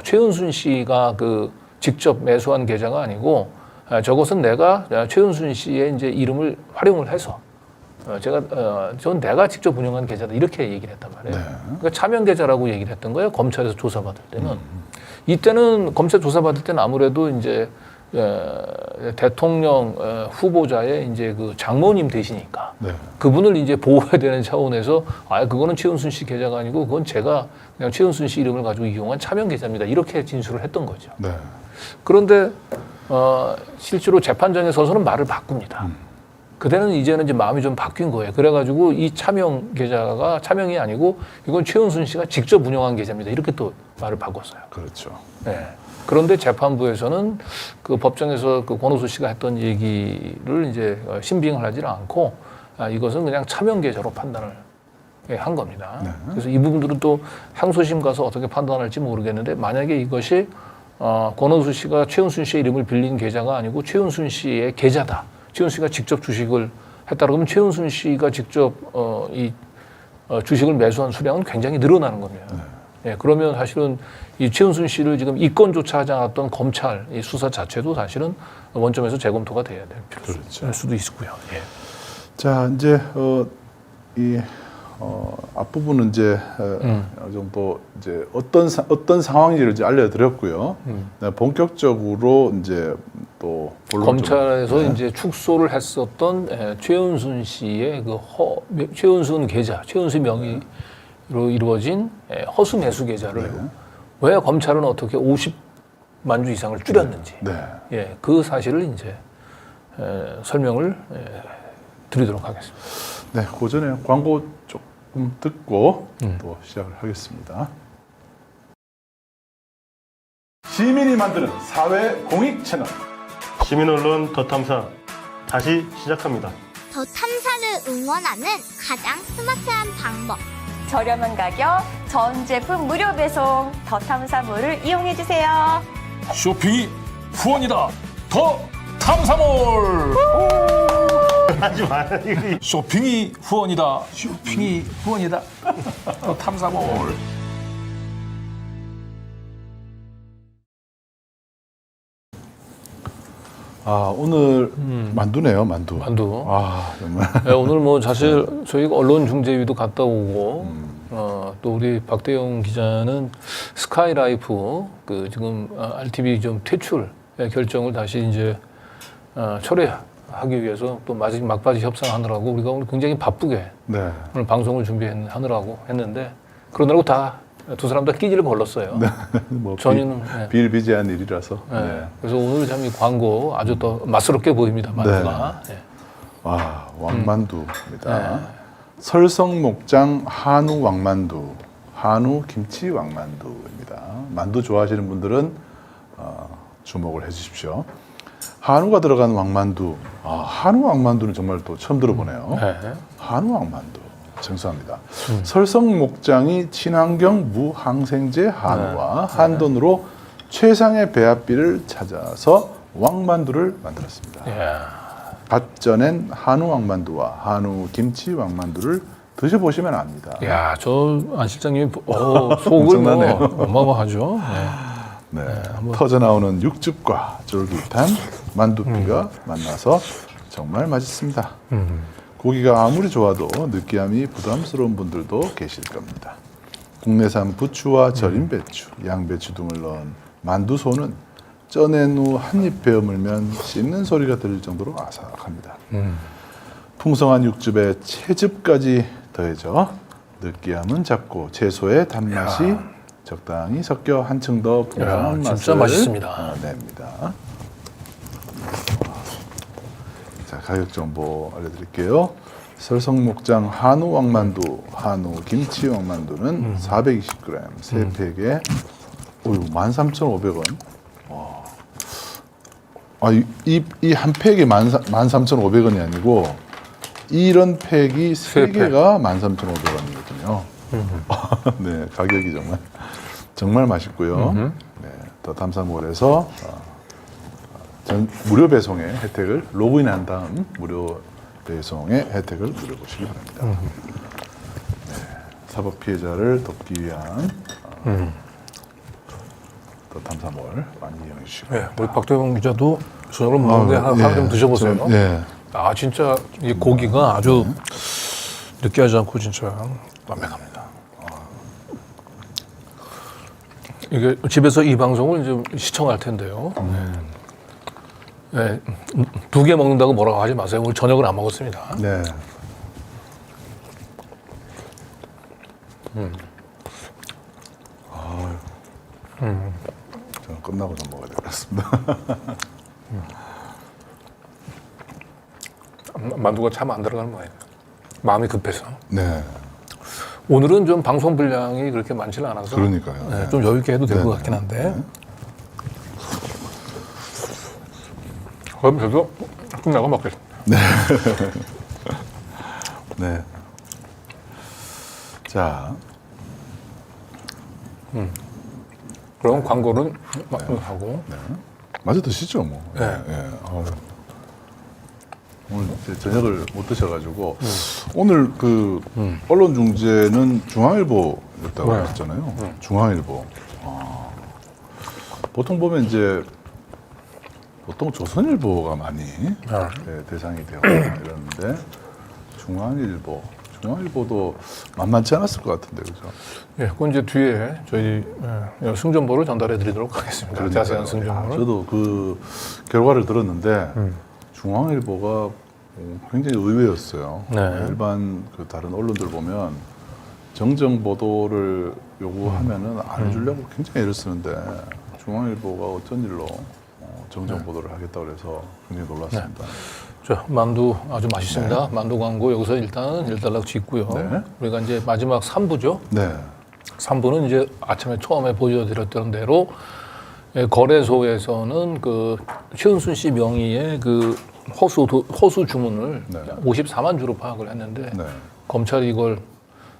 최은순 씨가 직접 매수한 계좌가 아니고 저것은 내가 최은순 씨의 이제 이름을 활용을 해서 전 내가 직접 운영한 계좌다 이렇게 얘기를 했단 말이에요. 그러니까 차명 계좌라고 얘기를 했던 거예요. 검찰에서 조사받을 때는 이때는 검찰 조사받을 때는 아무래도 이제 대통령 후보자의 이제 장모님 되시니까 네. 그분을 이제 보호해야 되는 차원에서 그거는 최은순 씨 계좌가 아니고 그건 제가 그냥 최은순 씨 이름을 가지고 이용한 차명 계좌입니다. 이렇게 진술을 했던 거죠. 네. 그런데 실제로 재판장에 서서는 말을 바꿉니다. 그때는 이제는 이제 마음이 좀 바뀐 거예요. 그래가지고 이 차명 계좌가 차명이 아니고 이건 최은순 씨가 직접 운영한 계좌입니다. 이렇게 또 말을 바꿨어요. 그렇죠. 네. 그런데 재판부에서는 그 법정에서 그 권오수 씨가 했던 얘기를 이제 신빙을 하지는 않고 이것은 그냥 차명 계좌로 판단을 한 겁니다. 네. 그래서 이 부분들은 또 항소심 가서 어떻게 판단할지 모르겠는데 만약에 이것이 권오수 씨가 최은순 씨의 이름을 빌린 계좌가 아니고 최은순 씨의 계좌다. 최은순 씨가 직접 주식을 했다 그러면 최은순 씨가 직접 주식을 매수한 수량은 굉장히 늘어나는 겁니다. 네. 예, 그러면 사실은 이 최은순 씨를 지금 입건조차 하지 않았던 검찰 이 수사 자체도 사실은 원점에서 재검토가 돼야 될 그렇죠. 수도 있고요. 예. 자, 이제 앞부분은 이제 어느 정도 이제 어떤 상황인지를 이제 알려드렸고요. 네, 본격적으로 이제 또 검찰에서 이제 축소를 했었던 최은순 씨의 그 최은순 계좌, 최은순 명의로 이루어진 허수 매수 계좌를 왜 검찰은 어떻게 50만 주 이상을 줄였는지, 예, 그 사실을 이제 설명을 드리도록 하겠습니다. 네, 그 전에 광고 조금 듣고 또 시작을 하겠습니다. 시민이 만드는 사회 공익 채널 시민언론 더 탐사 다시 시작합니다. 더 탐사를 응원하는 가장 스마트한 방법. 저렴한 가격, 전 제품 무료 배송, 더 탐사몰을 이용해 주세요. 쇼핑이 후원이다. 더 탐사몰. 하지 마. 쇼핑이 후원이다. 쇼핑이 후원이다. 더 탐사몰. 오늘 만두네요, 만두. 만두. 정말. 네, 오늘 뭐 사실 저희가 언론중재위도 갔다 오고 또 우리 박대영 기자는 스카이라이프 그 지금 RTV 좀 퇴출 결정을 다시 이제 철회하기 위해서 또 막바지 협상하느라고 우리가 오늘 굉장히 바쁘게 네. 오늘 방송을 준비하느라고 했는데 그러느라고 다 두 사람 다 끼지를 걸렀어요. 네. 뭐 전혀는 비일비재한 일이라서. 네. 네. 그래서 오늘 참 이 광고 아주 더 맛스럽게 보입니다. 만두가. 네. 와, 왕만두입니다. 설성목장 한우 왕만두, 한우 김치 왕만두입니다. 만두 좋아하시는 분들은 주목을 해주십시오. 한우가 들어간 왕만두, 한우 왕만두는 정말 또 처음 들어보네요. 네. 한우 왕만두. 생소합니다. 설성목장이 친환경 무항생제 한우와 한돈으로 최상의 배합비를 찾아서 왕만두를 만들었습니다. 갓 쪄낸 한우 왕만두와 한우 김치 왕만두를 드셔보시면 압니다. 야, 저 안 실장님이 속을 뭐 어마어마하죠. 네. 네, 터져 나오는 육즙과 쫄깃한 만두피가 만나서 정말 맛있습니다. 고기가 아무리 좋아도 느끼함이 부담스러운 분들도 계실 겁니다. 국내산 부추와 절인 배추, 양배추 등을 넣은 만두소는 쪄낸 후 한 입 베어 물면 씹는 소리가 들릴 정도로 아삭합니다. 풍성한 육즙에 채즙까지 더해져 느끼함은 작고 채소의 단맛이 적당히 섞여 한층 더 풍성한 맛을 진짜 맛있습니다. 냅니다. 자, 가격 정보 알려드릴게요. 설성목장 한우 왕만두, 한우 김치 왕만두는 420g, 3팩에 13,500원. 이 한 팩이 13,500원이 아니고 이런 팩이 3개가 13,500원이거든요. 네, 가격이 정말 맛있고요. 네, 더 탐사몰에서 무료 배송의 혜택을 로그인한 다음 무료 배송의 혜택을 누려보시기 바랍니다. 네, 사법 피해자를 돕기 위한 더 탐사몰 많이 이용해 주시기 바랍니다. 우리 박대영 기자도 저녁을 먹는데 하나 좀 드셔보세요. 진짜 이 고기가 아주 느끼하지 않고 진짜 완벽합니다. 이게 집에서 이 방송을 좀 시청할 텐데요. 네, 2개 먹는다고 뭐라고 하지 마세요. 오늘 저녁을 안 먹었습니다. 네. 저는 끝나고 좀 먹어야 될 것 같습니다. 만두가 참 안 들어가는 모양이에요. 마음이 급해서. 네, 오늘은 좀 방송 분량이 그렇게 많지는 않아서 그러니까요. 네, 좀 여유 있게 해도 될 것 네, 같긴 한데. 그럼 저도 끝나고 먹겠습니다. 네. 자, 그럼 광고는 하고. 마저 드시죠, 뭐. 네. 오늘 이제 저녁을 못 드셔가지고 오늘 그 언론 중재는 중앙일보였다고 네. 했잖아요. 중앙일보. 보통 보면 이제 보통 조선일보가 많이 대상이 되고 이러는데 중앙일보도 만만치 않았을 것 같은데, 그죠? 예, 그건 이제 뒤에 저희 승전보를 전달해 드리도록 하겠습니다. 자세한 승전보를. 저도 그 결과를 들었는데 중앙일보가 굉장히 의외였어요. 네. 일반 그 다른 언론들 보면 정정 보도를 요구하면은 안 해주려고 굉장히 애를 쓰는데 중앙일보가 어쩐 일로 정정 보도를 하겠다고 그래서 굉장히 놀랐습니다. 자, 만두 아주 맛있습니다. 만두 광고 여기서 일단은 일단락 짓고요. 네. 우리가 이제 마지막 3부죠. 네. 3부는 이제 아침에 처음에 보여드렸던 대로 거래소에서는 그 최은순 씨 명의의 그 허수 주문을 54만 주로 파악을 했는데 네. 검찰이 이걸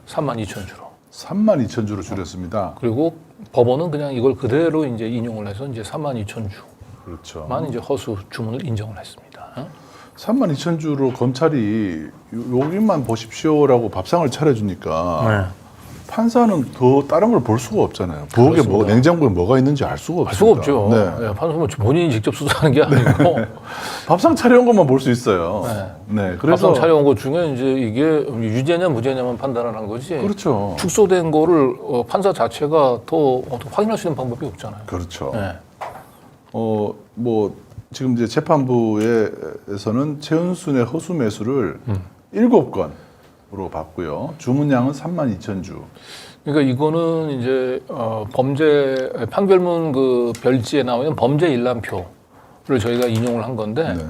3만 2천 주로. 32,000주로 줄였습니다. 그리고 법원은 그냥 이걸 그대로 이제 인용을 해서 이제 3만 2천 그렇죠. 주만 이제 허수 주문을 인정을 했습니다. 32,000주로 검찰이 여기만 보십시오라고 밥상을 차려주니까 판사는 더 다른 걸 볼 수가 없잖아요. 부엌에 뭐, 냉장고에 뭐가 있는지 알 수가 알 수가 없습니다. 없죠. 네. 예, 판사는 본인이 직접 수사하는 게 아니고 밥상 차려온 것만 볼 수 있어요. 네. 그래서 밥상 촬영한 것 중에 이제 이게 유죄냐 무죄냐만 판단하는 거지. 그렇죠. 축소된 거를 판사 자체가 더 확인할 수 있는 방법이 없잖아요. 그렇죠. 네. 뭐 지금 이제 재판부에서는 최은순의 허수 매수를 7건으로 봤고요. 주문량은 32,000주. 그러니까 이거는 이제 범죄 판결문 그 별지에 나오는 범죄 일람표를 저희가 인용을 한 건데 네.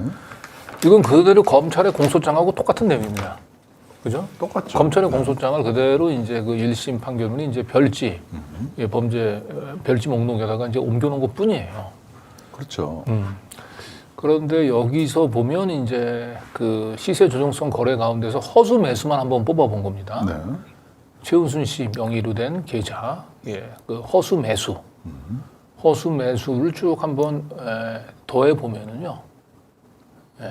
이건 그대로 검찰의 공소장하고 똑같은 내용입니다. 그죠? 똑같죠. 검찰의 공소장을 그대로 이제 그 1심 판결문이 이제 별지 범죄 별지 목록에다가 이제 옮겨놓은 것 뿐이에요. 그렇죠. 그런데 여기서 보면 이제 그 시세 조정성 거래 가운데서 허수 매수만 한번 뽑아본 겁니다. 네. 최은순 씨 명의로 된 계좌, 그 허수 매수, 허수 매수를 쭉 한번 더해 보면은요. 네.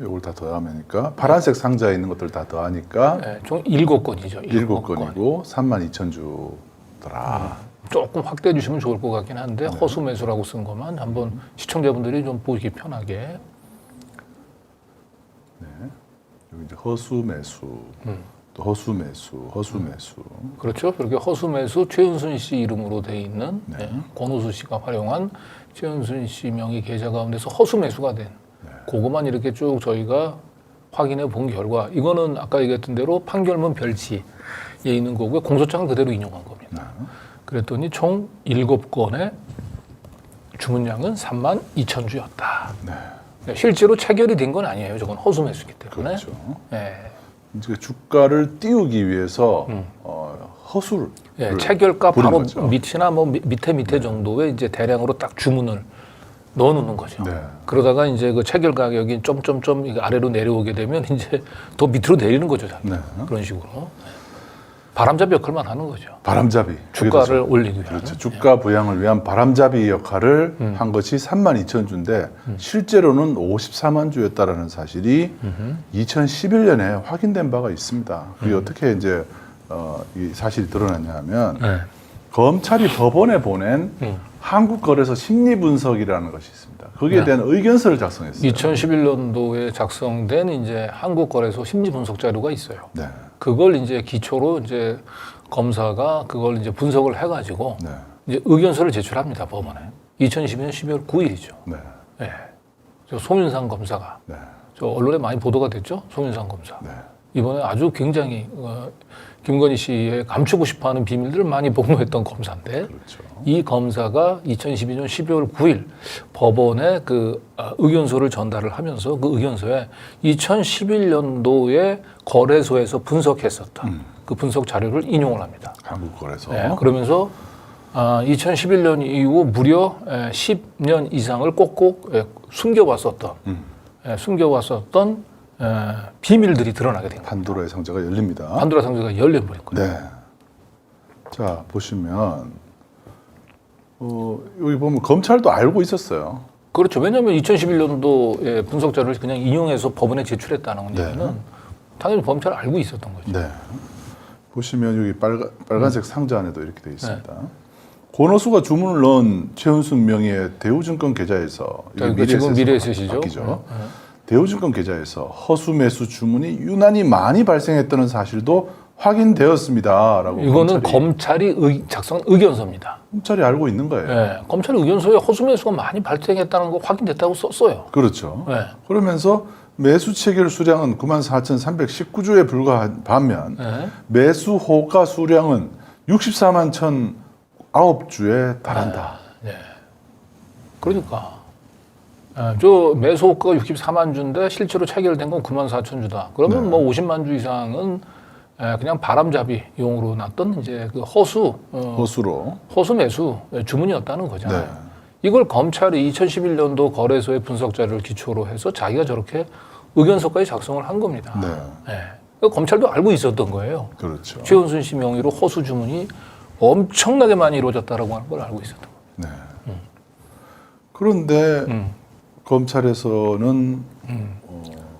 이걸 다 더하니까 파란색 상자에 있는 것들 다 더하니까 총 7건이죠. 7건이고 32,000주더라. 조금 확대해 주시면 좋을 것 같긴 한데 허수 매수라고 쓴 것만 한번 시청자분들이 좀 보기 편하게. 여기 이제 허수 매수, 또 허수 매수, 허수 매수. 그렇죠. 그렇게 허수 매수 최은순 씨 이름으로 돼 있는 권우수 씨가 활용한 최은순 씨 명의 계좌 가운데서 허수 매수가 된 그것만 이렇게 쭉 저희가 확인해 본 결과 이거는 아까 얘기했던 대로 판결문 별지에 있는 거고요. 공소장을 그대로 인용한 겁니다. 그랬더니 총 7건의 주문량은 3만 2천 주였다. 실제로 체결이 된 건 아니에요. 저건 허수 매수기 때문에. 그렇죠. 네. 이제 주가를 띄우기 위해서 허수를 체결가 부른 바로 거죠. 밑이나 뭐 밑에 정도의 이제 대량으로 딱 주문을 넣어놓는 거죠. 네. 그러다가 이제 그 체결 가격이 점점점 아래로 내려오게 되면 이제 더 밑으로 내리는 거죠. 네. 그런 식으로 바람잡이 역할만 하는 거죠. 바람잡이. 주가를 올리기 위한. 그렇죠. 주가 부양을 위한 바람잡이 역할을 한 것이 32,000주인데 실제로는 54만 주였다라는 사실이 2011년에 확인된 바가 있습니다. 그게 어떻게 이제 이 사실이 드러났냐 하면 검찰이 법원에 보낸 한국거래소 심리분석이라는 것이 있습니다. 거기에 대한 의견서를 작성했어요. 2011년도에 작성된 이제 한국거래소 심리분석 자료가 있어요. 네. 그걸 이제 기초로 이제 검사가 그걸 이제 분석을 해가지고 네. 이제 의견서를 제출합니다 법원에. 2012년 12월 9일이죠. 네. 저 송윤상 검사가 네. 저 언론에 많이 보도가 됐죠. 송윤상 검사. 네. 이번에 아주 굉장히 김건희 씨의 감추고 싶어하는 비밀들을 많이 폭로했던 검사인데 그렇죠. 이 검사가 2012년 12월 9일 법원에 그 의견서를 전달을 하면서 그 의견서에 2011년도에 거래소에서 분석했었던 그 분석 자료를 인용을 합니다. 한국거래소. 네, 그러면서 2011년 이후 무려 10년 이상을 꼭꼭 숨겨왔었던 비밀들이 드러나게 된 겁니다. 판도라의 상자가 열립니다. 판도라 상자가 열려버렸거든요. 네. 자, 보시면 여기 보면 검찰도 알고 있었어요. 그렇죠. 왜냐하면 2011년도에 분석 자료를 그냥 인용해서 법원에 제출했다는 얘기는 당연히 검찰 알고 있었던 거죠. 네. 보시면 여기 빨간색 상자 안에도 이렇게 되어 있습니다. 권오수가 주문을 넣은 최은순 명의의 대우증권 계좌에서 그러니까 지금 미래에셋이죠. 바뀌죠. 대우증권 계좌에서 허수 매수 주문이 유난히 많이 발생했다는 사실도 확인되었습니다라고. 이거는 검찰이 작성한 의견서입니다. 검찰이 알고 있는 거예요. 네, 검찰 의견서에 허수 매수가 많이 발생했다는 거 확인됐다고 썼어요. 그렇죠. 네. 그러면서 매수 체결 수량은 94,319주에 불과한 반면 네. 매수 호가 수량은 64만 1,009주에 달한다. 네. 그러니까 저 매수 호가가 64만 주인데 실제로 체결된 건 94,000주다. 그러면 뭐 50만 주 이상은 그냥 바람잡이용으로 놨던 이제 그 허수 매수 주문이었다는 거잖아요. 네. 이걸 검찰이 2011년도 거래소의 분석 자료를 기초로 해서 자기가 저렇게 의견서까지 작성을 한 겁니다. 네. 그러니까 검찰도 알고 있었던 거예요. 그렇죠. 최은순 씨 명의로 허수 주문이 엄청나게 많이 이루어졌다라고 하는 걸 알고 있었던 거예요. 네. 그런데 검찰에서는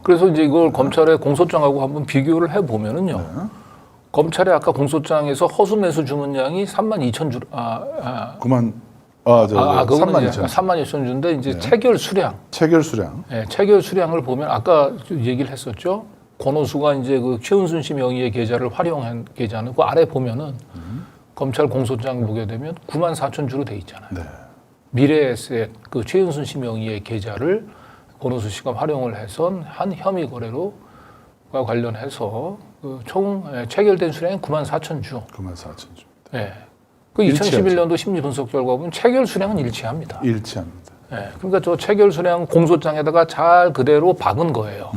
그래서 이제 이걸 검찰의 공소장하고 한번 비교를 해 보면은요. 검찰의 아까 공소장에서 허수 매수 주문량이 32,000주, 32,000주. 32,000주인데 이제 체결 수량. 체결 수량. 네, 체결 수량을 보면 아까 얘기를 했었죠. 권오수가 이제 그 최은순 씨 명의의 계좌를 활용한 계좌는 그 아래 보면은 검찰 공소장 보게 되면 94,000주로 돼 있잖아요. 네. 미래에셋 그 최은순 씨 명의의 계좌를 권오수 씨가 활용을 해서 한 혐의 거래로가 관련해서 그 총 체결된 수량이 94,000주. 94,000주. 예. 그 2011년도 심리 분석 결과 보면 체결 수량은 일치합니다. 일치합니다. 예. 그러니까 저 체결 수량 공소장에다가 잘 그대로 박은 거예요.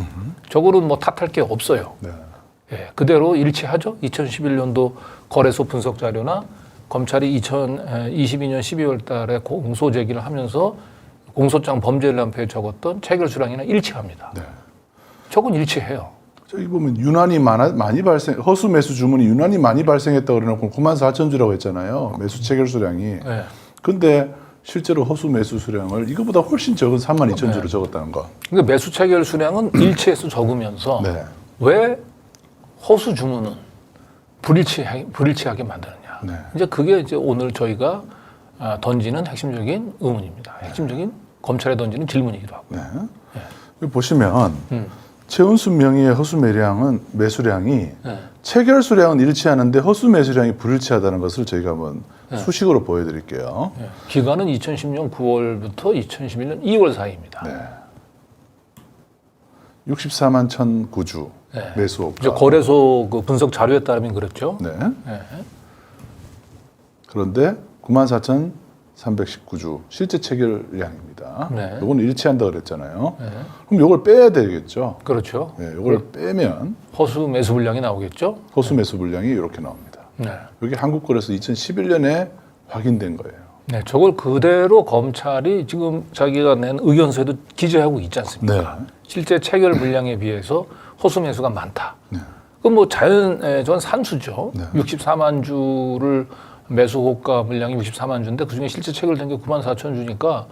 저거는 뭐 탓할 게 없어요. 네. 예. 그대로 일치하죠. 2011년도 거래소 분석 자료나 검찰이 2022년 12월 달에 공소 제기를 하면서 공소장 범죄일람표에 적었던 체결 수량이랑 일치합니다. 네. 저건 일치해요. 저기 보면 유난히 많이 허수 매수 주문이 유난히 많이 발생했다고 그래놓고 94,000주라고 했잖아요. 매수 체결 수량이. 네. 근데 실제로 허수 매수 수량을 이거보다 훨씬 적은 32,000주로 적었다는 거. 그러니까 매수 체결 수량은 일치해서 적으면서 네. 왜 허수 주문은 불일치하게 만드느냐. 네. 이제 그게 이제 오늘 저희가 던지는 핵심적인 의문입니다. 핵심적인 검찰에 던지는 질문이기도 하고. 네. 여기 보시면 최은순 명의의 허수 매수량이 체결 수량은 일치하는데 허수 매수량이 불일치하다는 것을 저희가 한번 수식으로 보여드릴게요. 예. 기간은 2010년 9월부터 2011년 2월 사이입니다. 네. 64만 1,009주 네. 매수호가. 이제 거래소 그 분석 자료에 따르면 그렇죠. 네. 네. 그런데 94,319주 실제 체결량입니다. 네. 이건 일치한다 그랬잖아요. 네. 그럼 이걸 빼야 되겠죠. 그렇죠. 네, 이걸 빼면 허수 매수 분량이 나오겠죠. 허수 매수 분량이 이렇게 나옵니다. 네. 여기 한국거래소 2011년에 확인된 거예요. 네, 저걸 그대로 검찰이 지금 자기가 낸 의견서에도 기재하고 있지 않습니까? 네. 실제 체결 물량에 비해서 허수 매수가 많다. 네. 그건 뭐 전 산수죠. 네. 64만 주를 매수 호가 물량이 64만 주인데 그중에 실제 체결된 게 94,000주니까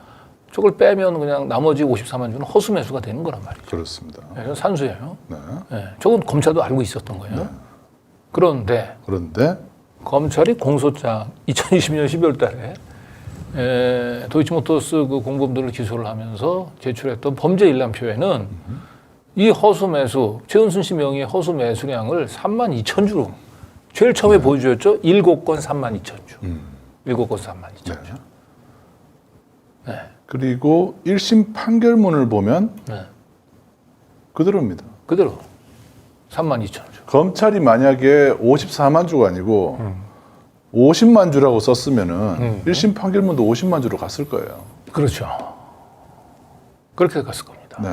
저걸 빼면 그냥 나머지 54만 주는 허수 매수가 되는 거란 말이죠. 그렇습니다. 네, 이건 산수예요. 네. 네, 저건 검찰도 알고 있었던 거예요. 그런데 검찰이 공소장 2020년 12월 달에 도이치모터스 그 공범들을 기소를 하면서 제출했던 범죄 일람표에는 이 허수 매수, 최은순 씨 명의의 허수 매수량을 32,000주로 제일 처음에 보여주었죠. 7건 32,000주. 7건 32,000주. 네. 그리고 1심 판결문을 보면 네. 그대로입니다. 그대로. 32,000주. 검찰이 만약에 54만 주가 아니고 50만 주라고 썼으면은 1심 판결문도 50만 주로 갔을 거예요. 그렇죠. 그렇게 갔을 겁니다. 네.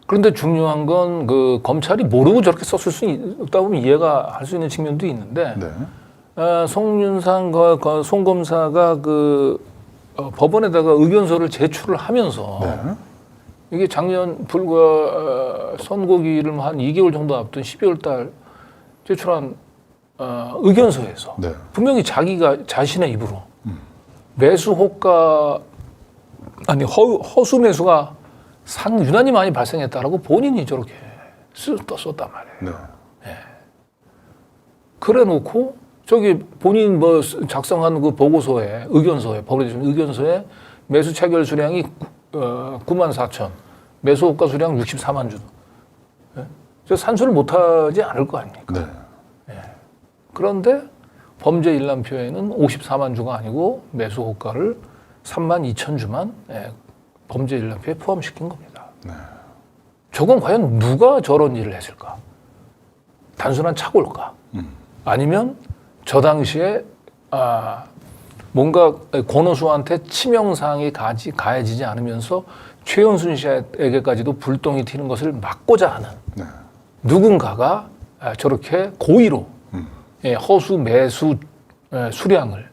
그런데 중요한 건 그 검찰이 모르고 저렇게 썼을 수 있다 보면 이해가 할 수 있는 측면도 있는데 네. 송윤상 송 검사가 법원에다가 의견서를 제출을 하면서 네. 이게 작년 불과 선고기를 한 2개월 정도 앞둔 12월 달 제출한 의견서에서 네. 분명히 자기가 자신의 입으로 매수 호가 아니 허수 매수가 유난히 많이 발생했다라고 본인이 저렇게 썼단 말이에요. 네. 그래 놓고 저기 본인 뭐 작성한 그 보고서에 의견서에 법원에 준 의견서에 매수 체결 수량이 94,000, 매수 호가 수량 64만 주. 저 산수를 못하지 않을 거 아닙니까? 네. 그런데 범죄 일람표에는 54만 주가 아니고 매수 호가를 32,000주만 범죄 일람표에 포함시킨 겁니다. 네. 저건 과연 누가 저런 일을 했을까? 단순한 착오일까? 아니면 저 당시에 뭔가 권오수한테 치명상이 가해지지 않으면서 최은순 씨에게까지도 불똥이 튀는 것을 막고자 하는 네. 누군가가 저렇게 고의로 허수 매수 수량을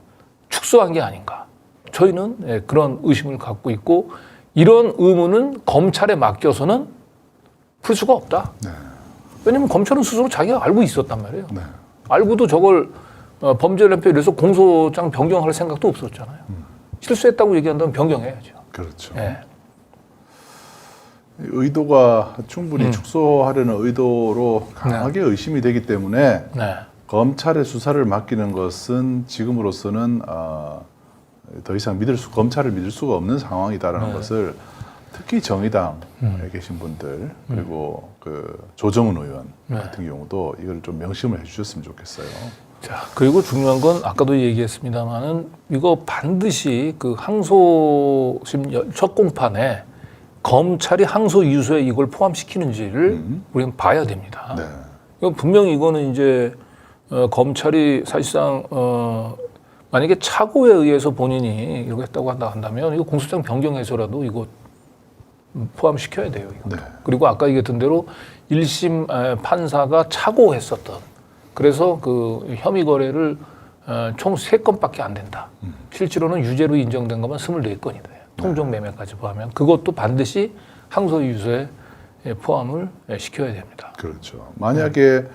축소한 게 아닌가. 저희는 그런 의심을 갖고 있고 이런 의문은 검찰에 맡겨서는 풀 수가 없다. 네. 왜냐하면 검찰은 스스로 자기가 알고 있었단 말이에요. 네. 알고도 저걸 범죄연합회에 이래서 공소장 변경할 생각도 없었잖아요. 실수했다고 얘기한다면 변경해야죠. 그렇죠. 예. 의도가 충분히 축소하려는 의도로 강하게 의심이 되기 때문에 네. 검찰의 수사를 맡기는 것은 지금으로서는 더 이상 검찰을 믿을 수가 없는 상황이다라는 것을 특히 정의당에 계신 분들 그리고 그 조정훈 의원 같은 경우도 이걸 좀 명심을 해주셨으면 좋겠어요. 자, 그리고 중요한 건 아까도 얘기했습니다만은 이거 반드시 그 항소심 첫 공판에 검찰이 항소 이유서에 이걸 포함시키는지를 우리는 봐야 됩니다. 네. 이거 분명히 이거는 이제 검찰이 사실상 만약에 착오에 의해서 본인이 이렇게 했다고 한다면 이거 공소장 변경해서라도 이거 포함시켜야 돼요. 이거. 네. 그리고 아까 얘기했던 대로 1심 판사가 착오했었던 그래서 그 혐의 거래를 총 3건밖에 안 된다. 실제로는 유죄로 인정된 것만 24건이 돼요. 통정 매매까지 포함하면 그것도 반드시 항소 이유서에 포함을 시켜야 됩니다. 그렇죠. 만약에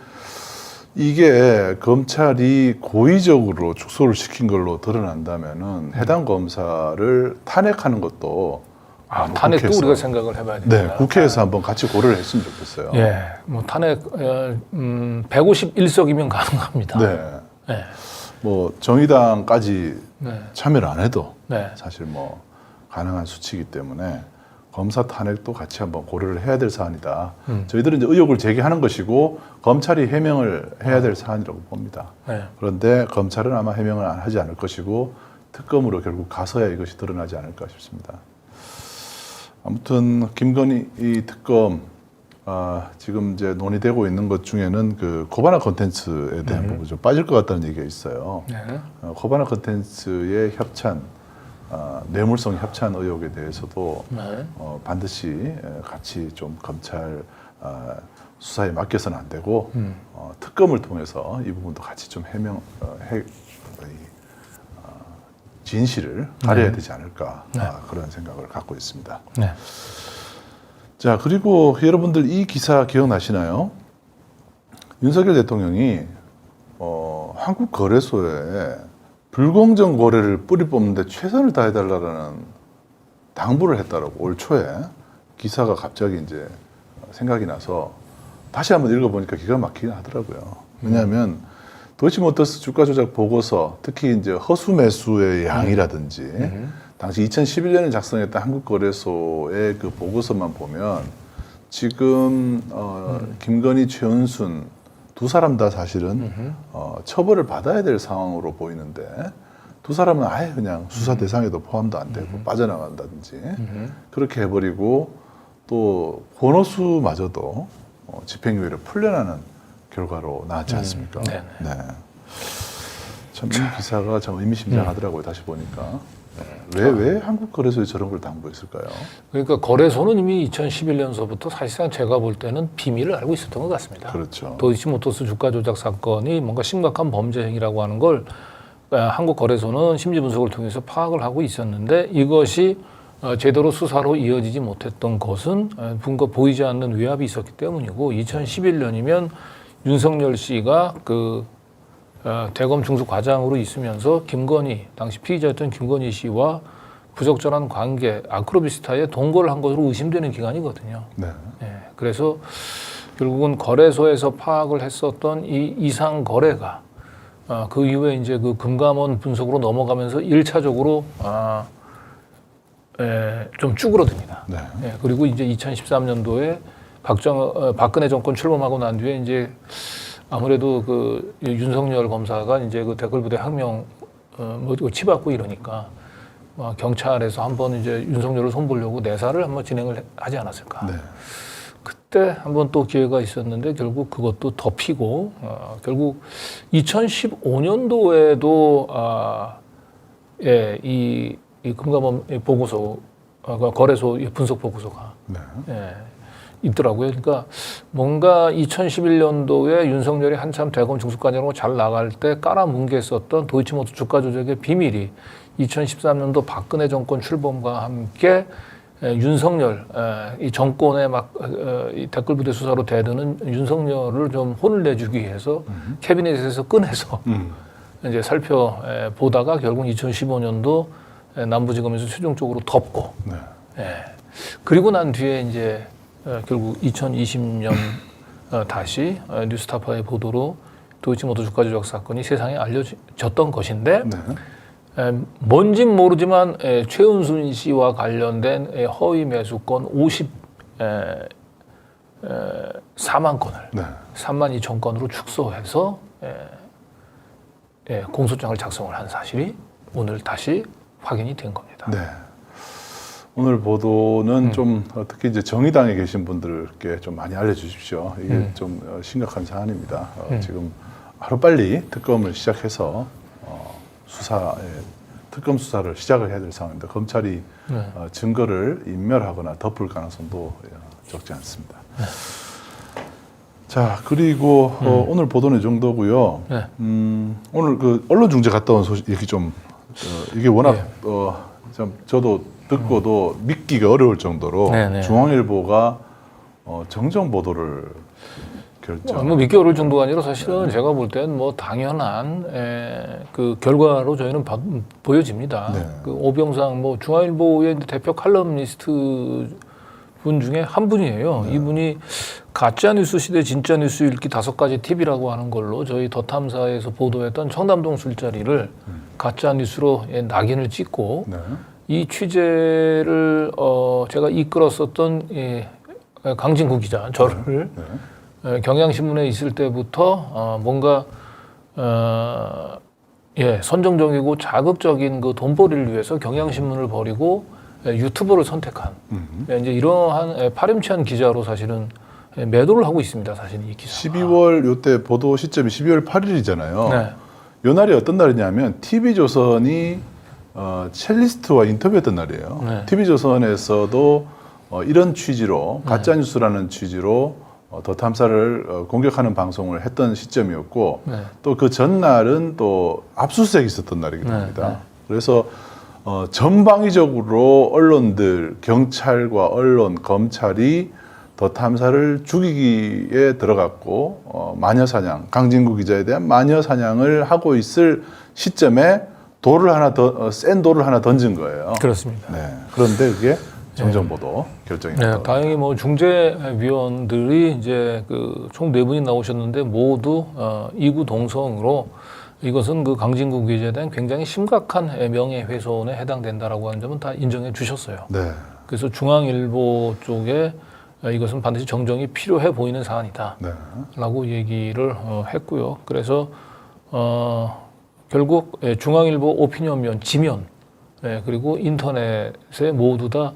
이게 검찰이 고의적으로 축소를 시킨 걸로 드러난다면은 해당 검사를 탄핵하는 것도 탄핵도 국회에서, 우리가 생각을 해봐야 됩니다. 네, 국회에서 한번 같이 고려를 했으면 좋겠어요. 예, 뭐 탄핵 151석이면 가능합니다. 네. 네. 뭐 정의당까지 네. 참여를 안 해도 네. 사실 뭐 가능한 수치이기 때문에 검사 탄핵도 같이 한번 고려를 해야 될 사안이다. 저희들은 이제 의혹을 제기하는 것이고 검찰이 해명을 해야 될 사안이라고 봅니다. 네. 그런데 검찰은 아마 해명을 하지 않을 것이고 특검으로 결국 가서야 이것이 드러나지 않을까 싶습니다. 아무튼 김건희 이 특검 지금 이제 논의되고 있는 것 중에는 그 코바나 콘텐츠에 대한 부분이 좀 빠질 것 같다는 얘기가 있어요. 네. 코바나 콘텐츠의 협찬, 뇌물성 협찬 의혹에 대해서도 네. 반드시 같이 좀 검찰 수사에 맡겨서는 안 되고 특검을 통해서 이 부분도 같이 좀 진실을 가려야 되지 않을까 그런 생각을 갖고 있습니다. 네. 자, 그리고 여러분들 이 기사 기억나시나요? 윤석열 대통령이 한국거래소에 불공정 거래를 뿌리 뽑는데 최선을 다해달라는 당부를 했다라고 올 초에 기사가 갑자기 이제 생각이 나서 다시 한번 읽어보니까 기가 막히긴 하더라고요. 왜냐하면 도이치모터스 주가 조작 보고서 특히 이제 허수 매수의 양이라든지 당시 2011년에 작성했던 한국거래소의 그 보고서만 보면 지금 김건희, 최은순 두 사람 다 사실은 처벌을 받아야 될 상황으로 보이는데 두 사람은 아예 그냥 수사 대상에도 포함도 안 되고 빠져나간다든지 그렇게 해버리고 또 권오수마저도 집행유예를 풀려나는 결과로 나왔지 않습니까? 네. 네. 참 이 기사가 참 의미심장하더라고요. 다시 보니까. 왜 한국거래소에 저런 걸 당부했을까요? 그러니까 거래소는 이미 2011년서부터 사실상 제가 볼 때는 비밀을 알고 있었던 것 같습니다. 그렇죠. 도이치모터스 주가 조작 사건이 뭔가 심각한 범죄 행위라고 하는 걸 한국거래소는 심지 분석을 통해서 파악을 하고 있었는데 이것이 제대로 수사로 이어지지 못했던 것은 뭔가 보이지 않는 외압이 있었기 때문이고 2011년이면 윤석열 씨가 대검 중수 과장으로 있으면서 김건희 당시 피의자였던 김건희 씨와 부적절한 관계 아크로비스타에 동거를 한 것으로 의심되는 기간이거든요. 네. 그래서 결국은 거래소에서 파악을 했었던 이 이상 거래가 그 이후에 이제 그 금감원 분석으로 넘어가면서 1차적으로 좀 쭈그러듭니다. 네. 그리고 이제 2013년도에 박근혜 정권 출범하고 난 뒤에 이제 아무래도 그 윤석열 검사가 이제 그 댓글부대 항명 치받고 이러니까 경찰에서 한번 이제 윤석열을 손보려고 내사를 한번 진행을 하지 않았을까. 네. 그때 한번 또 기회가 있었는데 결국 그것도 덮이고 결국 2015년도에도 이 금감원 보고서 거래소 분석 보고서가 네. 있더라고요. 그러니까 뭔가 2011년도에 윤석열이 한참 대검 중수과장으로 잘 나갈 때 깔아뭉개었던 도이치모터 주가 조작의 비밀이 2013년도 박근혜 정권 출범과 함께 윤석열 이 정권의 이 댓글 부대 수사로 대드는 윤석열을 좀 혼을 내주기 위해서 캐비넷에서 꺼내서 이제 살펴보다가 결국 2015년도 남부지검에서 최종적으로 덮고 그리고 난 뒤에 이제 결국 2020년 다시 뉴스타파의 보도로 도이치모터 주가 조작 사건이 세상에 알려졌던 것인데 뭔진 모르지만 최은순 씨와 관련된 허위 매수건 54만 건을 3만 2천 건으로 축소해서 공소장을 작성을 한 사실이 오늘 다시 확인이 된 겁니다. 네. 오늘 보도는 좀 특히 이제 정의당에 계신 분들께 좀 많이 알려주십시오. 이게 좀 심각한 사안입니다. 지금 하루빨리 특검을 시작해서 특검 수사를 시작을 해야 될 상황입니다. 검찰이 증거를 인멸하거나 덮을 가능성도 적지 않습니다. 자, 그리고 오늘 보도는 이 정도고요. 오늘 그 언론중재 갔다 온 소식 얘기 좀 이게 워낙 좀 저도 듣고도 믿기가 어려울 정도로 중앙일보가 정정 보도를 결정. 뭐 믿기 어려울 정도가 아니라 사실은 제가 볼 때는 뭐 당연한 그 결과로 저희는 보여집니다. 그 오병상 뭐 중앙일보의 대표 칼럼니스트 분 중에 한 분이에요. 이분이 가짜 뉴스 시대 진짜 뉴스 읽기 5가지 팁이라고 하는 걸로 저희 더 탐사에서 보도했던 청담동 술자리를 가짜 뉴스로 낙인을 찍고 이 취재를 제가 이끌었었던 강진구 기자 저를 경향신문에 있을 때부터 뭔가 선정적이고 자극적인 그 돈벌이를 위해서 경향신문을 버리고 유튜버를 선택한 이제 이러한 파렴치한 기자로 사실은 매도를 하고 있습니다. 사실 이 기사. 12월 요때 보도 시점이 12월 8일이잖아요. 요 날이 어떤 날이냐면 TV조선이 첼리스트와 인터뷰했던 날이에요. TV조선에서도 이런 취지로 가짜뉴스라는 취지로 더 탐사를 공격하는 방송을 했던 시점이었고 또 그 전날은 또 압수수색이 있었던 날이기도 합니다. 그래서 전방위적으로 언론들, 경찰과 언론, 검찰이 더 탐사를 죽이기에 들어갔고 마녀사냥, 강진구 기자에 대한 마녀사냥을 하고 있을 시점에 센 돌을 하나 던진 거예요. 그렇습니다. 그런데 그게 정정보도 결정이 났다. 다행히 뭐 중재위원들이 이제 그 총 4분이 나오셨는데 모두 이구동성으로 이것은 그 강진구 기자에 대한 굉장히 심각한 명예훼손에 해당된다라고 하는 점은 다 인정해 주셨어요. 그래서 중앙일보 쪽에 이것은 반드시 정정이 필요해 보이는 사안이다라고 얘기를 했고요. 그래서 결국 중앙일보 오피니언면 지면 그리고 인터넷에 모두 다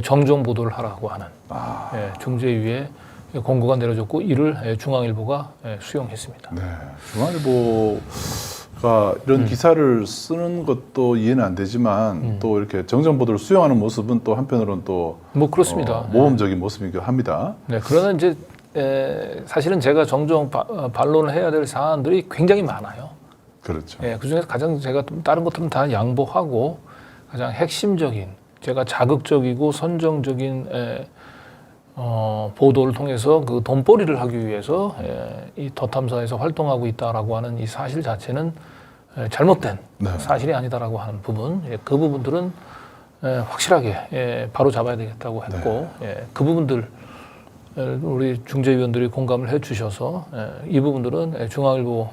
정정 보도를 하라고 하는 중재위의 공고가 내려졌고 이를 중앙일보가 수용했습니다. 네. 중앙일보가 이런 기사를 쓰는 것도 이해는 안 되지만 또 이렇게 정정 보도를 수용하는 모습은 또 한편으로는 또 뭐 그렇습니다. 모범적인 모습이기도 합니다. 네, 그러나 이제 사실은 제가 종종 반론을 해야 될 사안들이 굉장히 많아요. 그렇죠. 예, 그중에서 가장 제가 좀 다른 것들은 다 양보하고 가장 핵심적인 제가 자극적이고 선정적인 보도를 통해서 그 돈벌이를 하기 위해서 이 더 탐사에서 활동하고 있다라고 하는 이 사실 자체는 잘못된 네. 사실이 아니다라고 하는 부분, 그 부분들은 확실하게 바로 잡아야 되겠다고 했고 그 부분들 우리 중재위원들이 공감을 해주셔서 이 부분들은 중앙일보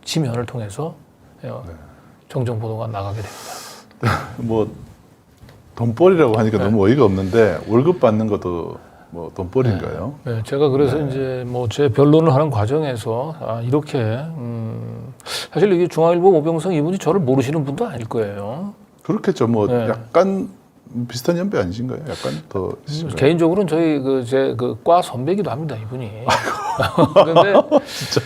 지면을 통해서 정정 보도가 나가게 됩니다. 뭐 돈벌이라고 하니까 너무 어이가 없는데 월급 받는 것도 뭐 돈벌이인가요? 네, 제가 그래서 이제 뭐 제 변론을 하는 과정에서 이렇게 사실 이게 중앙일보 오병성 이분이 저를 모르시는 분도 아닐 거예요. 그렇겠죠. 뭐 네. 약간 비슷한 연배 아니신가요? 약간 더 있으신가요? 개인적으로는 저희 제 과 선배기도 합니다, 이분이. 그런데 진짜.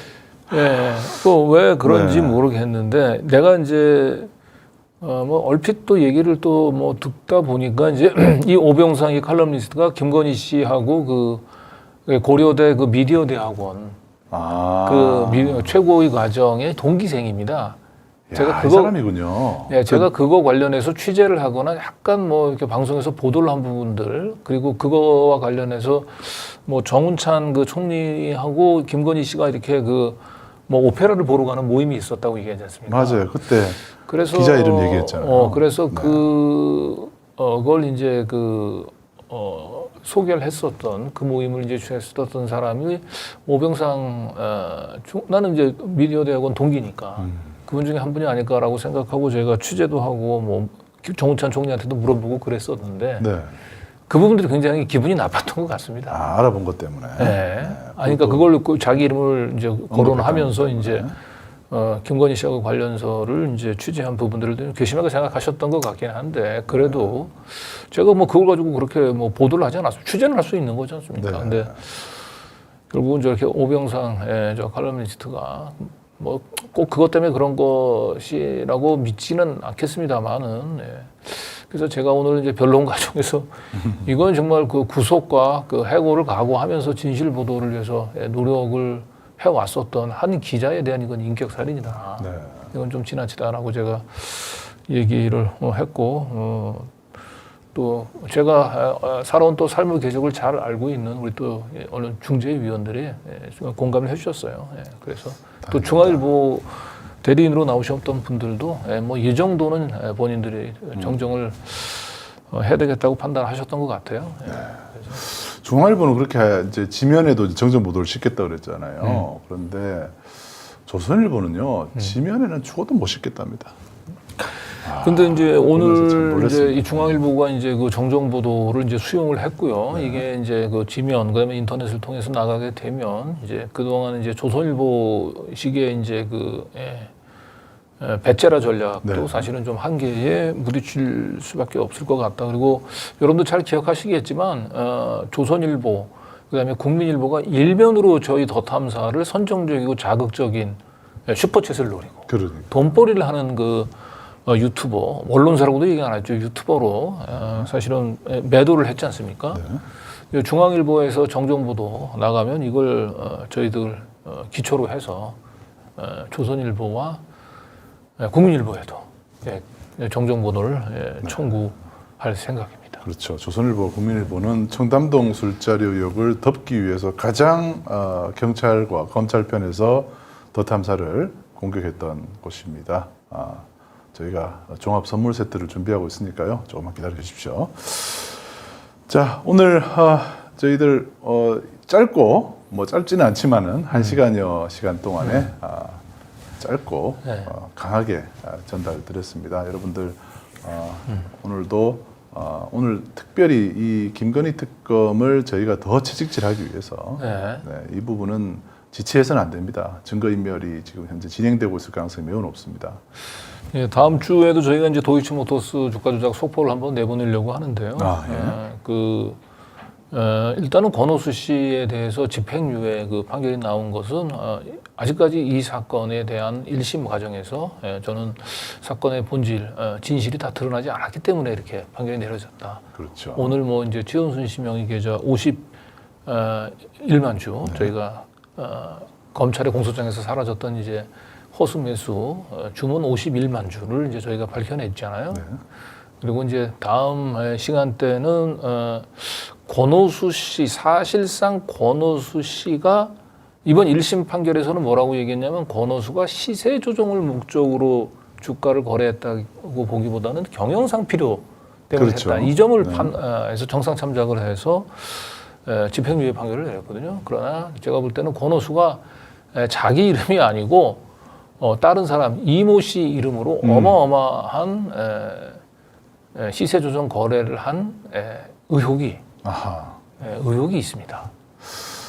예, 또 왜 그런지 네. 모르겠는데 내가 이제 뭐 얼핏 또 얘기를 또 뭐 듣다 보니까 이제 이 오병상 이 칼럼니스트가 김건희 씨하고 그 고려대 그 미디어 대학원 최고의 과정의 동기생입니다. 이 사람이군요. 예, 제가 그거 관련해서 취재를 하거나 약간 뭐 이렇게 방송에서 보도를 한 부분들 그리고 그거와 관련해서 뭐 정운찬 그 총리하고 김건희 씨가 이렇게 그 뭐 오페라를 보러 가는 모임이 있었다고 얘기하지 않습니까? 맞아요. 그때 그래서 기자 이름 얘기했잖아요. 그래서 네. 그걸 이제 소개를 했었던 그 모임을 이제 주최했었던 사람이 오병상 나는 이제 미디어 대학원 동기니까 그분 중에 한 분이 아닐까라고 생각하고 제가 취재도 하고 뭐 정우찬 총리한테도 물어보고 그랬었는데 네. 그 부분들이 굉장히 기분이 나빴던 것 같습니다. 알아본 것 때문에. 네. 아니, 그러니까 그걸 자기 이름을 이제 거론하면서 이제 김건희 씨하고 관련서를 이제 취재한 부분들을 괘씸하게 생각하셨던 것 같긴 한데 그래도 제가 뭐 그걸 가지고 그렇게 뭐 보도를 하지 않았어요. 취재는 할 수 있는 거지 않습니까? 네. 근데 결국은 저렇게 오병상 저 칼럼니스트가 뭐 꼭 그것 때문에 그런 것이라고 믿지는 않겠습니다만은 그래서 제가 오늘 이제 변론 과정에서 이건 정말 그 구속과 그 해고를 각오하면서 진실 보도를 위해서 노력을 해왔었던 한 기자에 대한 이건 인격살인이다. 네. 이건 좀 지나치다라고 제가 얘기를 했고 또 제가 살아온 또 삶의 궤적을 잘 알고 있는 우리 또 언론 중재위원들이 공감을 해주셨어요. 그래서 또 중앙일보 대리인으로 나오셨던 분들도 뭐 이 정도는 본인들이 정정을 해야 되겠다고 판단하셨던 것 같아요. 중앙일보는 그렇게 이제 지면에도 정정 보도를 싣겠다 그랬잖아요. 그런데 조선일보는요 지면에는 죽어도 못 싣겠답니다. 근데 이제 보면서 참 오늘 이제 놀랐습니다. 이 중앙일보가 이제 그 정정 보도를 이제 수용을 했고요. 이게 이제 그 지면 그다음에 인터넷을 통해서 나가게 되면 이제 그동안 이제 조선일보 시기에 이제 배째라 전략도 네. 사실은 좀 한계에 부딪힐 수밖에 없을 것 같다. 그리고 여러분도 잘 기억하시겠지만 조선일보 그다음에 국민일보가 일면으로 저희 더 탐사를 선정적이고 자극적인 슈퍼챗을 노리고 그러니까. 돈벌이를 하는 그 유튜버, 언론사라고도 얘기 안 했죠. 유튜버로 사실은 매도를 했지 않습니까? 네. 중앙일보에서 정정보도 나가면 이걸 저희들 기초로 해서 조선일보와 국민일보에도 정정보도를 청구할 생각입니다. 그렇죠. 조선일보, 국민일보는 청담동 술자리 의혹을 덮기 위해서 가장 경찰과 검찰 편에서 더 탐사를 공격했던 곳입니다. 저희가 종합 선물 세트를 준비하고 있으니까요. 조금만 기다려 주십시오. 자, 오늘 저희들 짧고 뭐 짧지는 않지만은 1시간여 시간 동안에 짧고 강하게 전달드렸습니다. 여러분들 오늘도 오늘 특별히 이 김건희 특검을 저희가 더 채찍질하기 위해서 이 부분은 지체해서는 안 됩니다. 증거인멸이 지금 현재 진행되고 있을 가능성이 매우 높습니다. 예, 다음 주에도 저희가 이제 도이치모터스 주가 조작 속보를 한번 내보내려고 하는데요. 일단은 권오수 씨에 대해서 집행유예 그 판결이 나온 것은 아직까지 이 사건에 대한 1심 과정에서 저는 사건의 본질, 진실이 다 드러나지 않았기 때문에 이렇게 판결이 내려졌다. 그렇죠. 오늘 뭐 이제 최은순 씨 명의 계좌 51만 주 저희가 검찰의 공소장에서 사라졌던 이제 허수 매수 주문 51만 주를 이제 저희가 밝혀냈잖아요. 네. 그리고 이제 다음 시간대는 권오수 씨, 사실상 권오수 씨가 이번 1심 판결에서는 뭐라고 얘기했냐면 권오수가 시세 조정을 목적으로 주가를 거래했다고 보기보다는 경영상 필요 때문에 그렇죠. 했다. 이 점을 네. 해서 정상 참작을 해서 집행유예 판결을 내렸거든요. 그러나 제가 볼 때는 권오수가 자기 이름이 아니고 다른 사람 이모 씨 이름으로 어마어마한 시세 조정 거래를 한 의혹이 있습니다.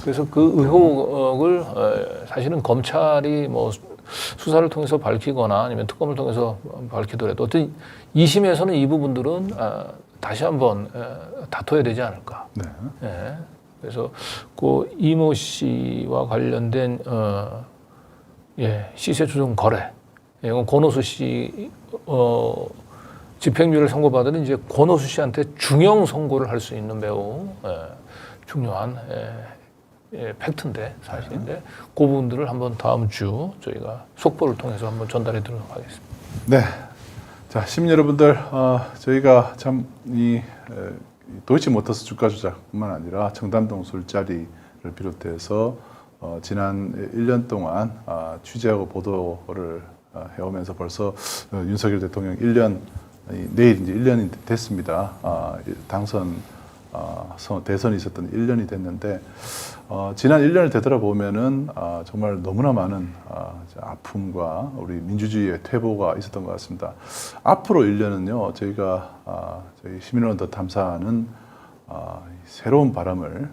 그래서 그 의혹을 사실은 검찰이 뭐 수사를 통해서 밝히거나 아니면 특검을 통해서 밝히더라도 어떤 2심에서는 이 부분들은 다시 한번 다퉈야 되지 않을까. 네. 예. 그래서 그 이모 씨와 관련된 시세 조정 거래, 이건 권오수 씨 집행유예를 선고받으면 이제 권오수 씨한테 중형 선고를 할 수 있는 매우 중요한 팩트인데 사실인데 그 부분들을 한번 다음 주 저희가 속보를 통해서 한번 전달해 드리도록 하겠습니다. 네. 자, 시민 여러분들, 저희가 참 이 도이치모터스 주가 조작뿐만 아니라 청담동 술자리를 비롯해서 지난 1년 동안 취재하고 보도를 해오면서 벌써 윤석열 대통령 1년, 내일 이제 1년이 됐습니다. 대선이 있었던 1년이 됐는데, 지난 1년을 되돌아보면은 정말 너무나 많은 아픔과 우리 민주주의의 퇴보가 있었던 것 같습니다. 앞으로 1년은요, 저희가 저희 시민언론 더 탐사는 새로운 바람을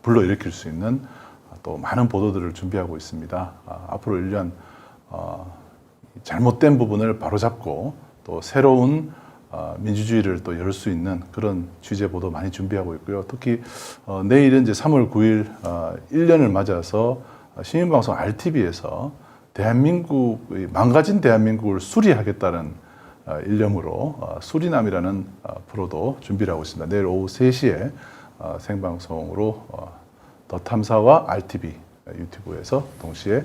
불러일으킬 수 있는 또 많은 보도들을 준비하고 있습니다. 앞으로 1년 잘못된 부분을 바로잡고 또 새로운 민주주의를 또 열 수 있는 그런 취재 보도 많이 준비하고 있고요. 특히 내일은 이제 3월 9일 1년을 맞아서 시민방송 RTV에서 망가진 대한민국을 수리하겠다는 일념으로 수리남이라는 프로도 준비를 하고 있습니다. 내일 오후 3시에 생방송으로 더 탐사와 RTV 유튜브에서 동시에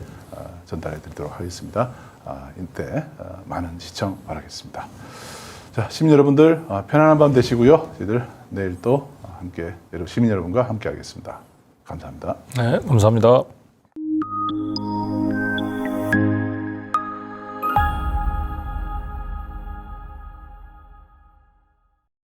전달해 드리도록 하겠습니다. 이때 많은 시청 바라겠습니다. 자, 시민 여러분들 편안한 밤 되시고요. 저희들 내일 또 함께 시민 여러분과 함께 하겠습니다. 감사합니다. 네, 감사합니다.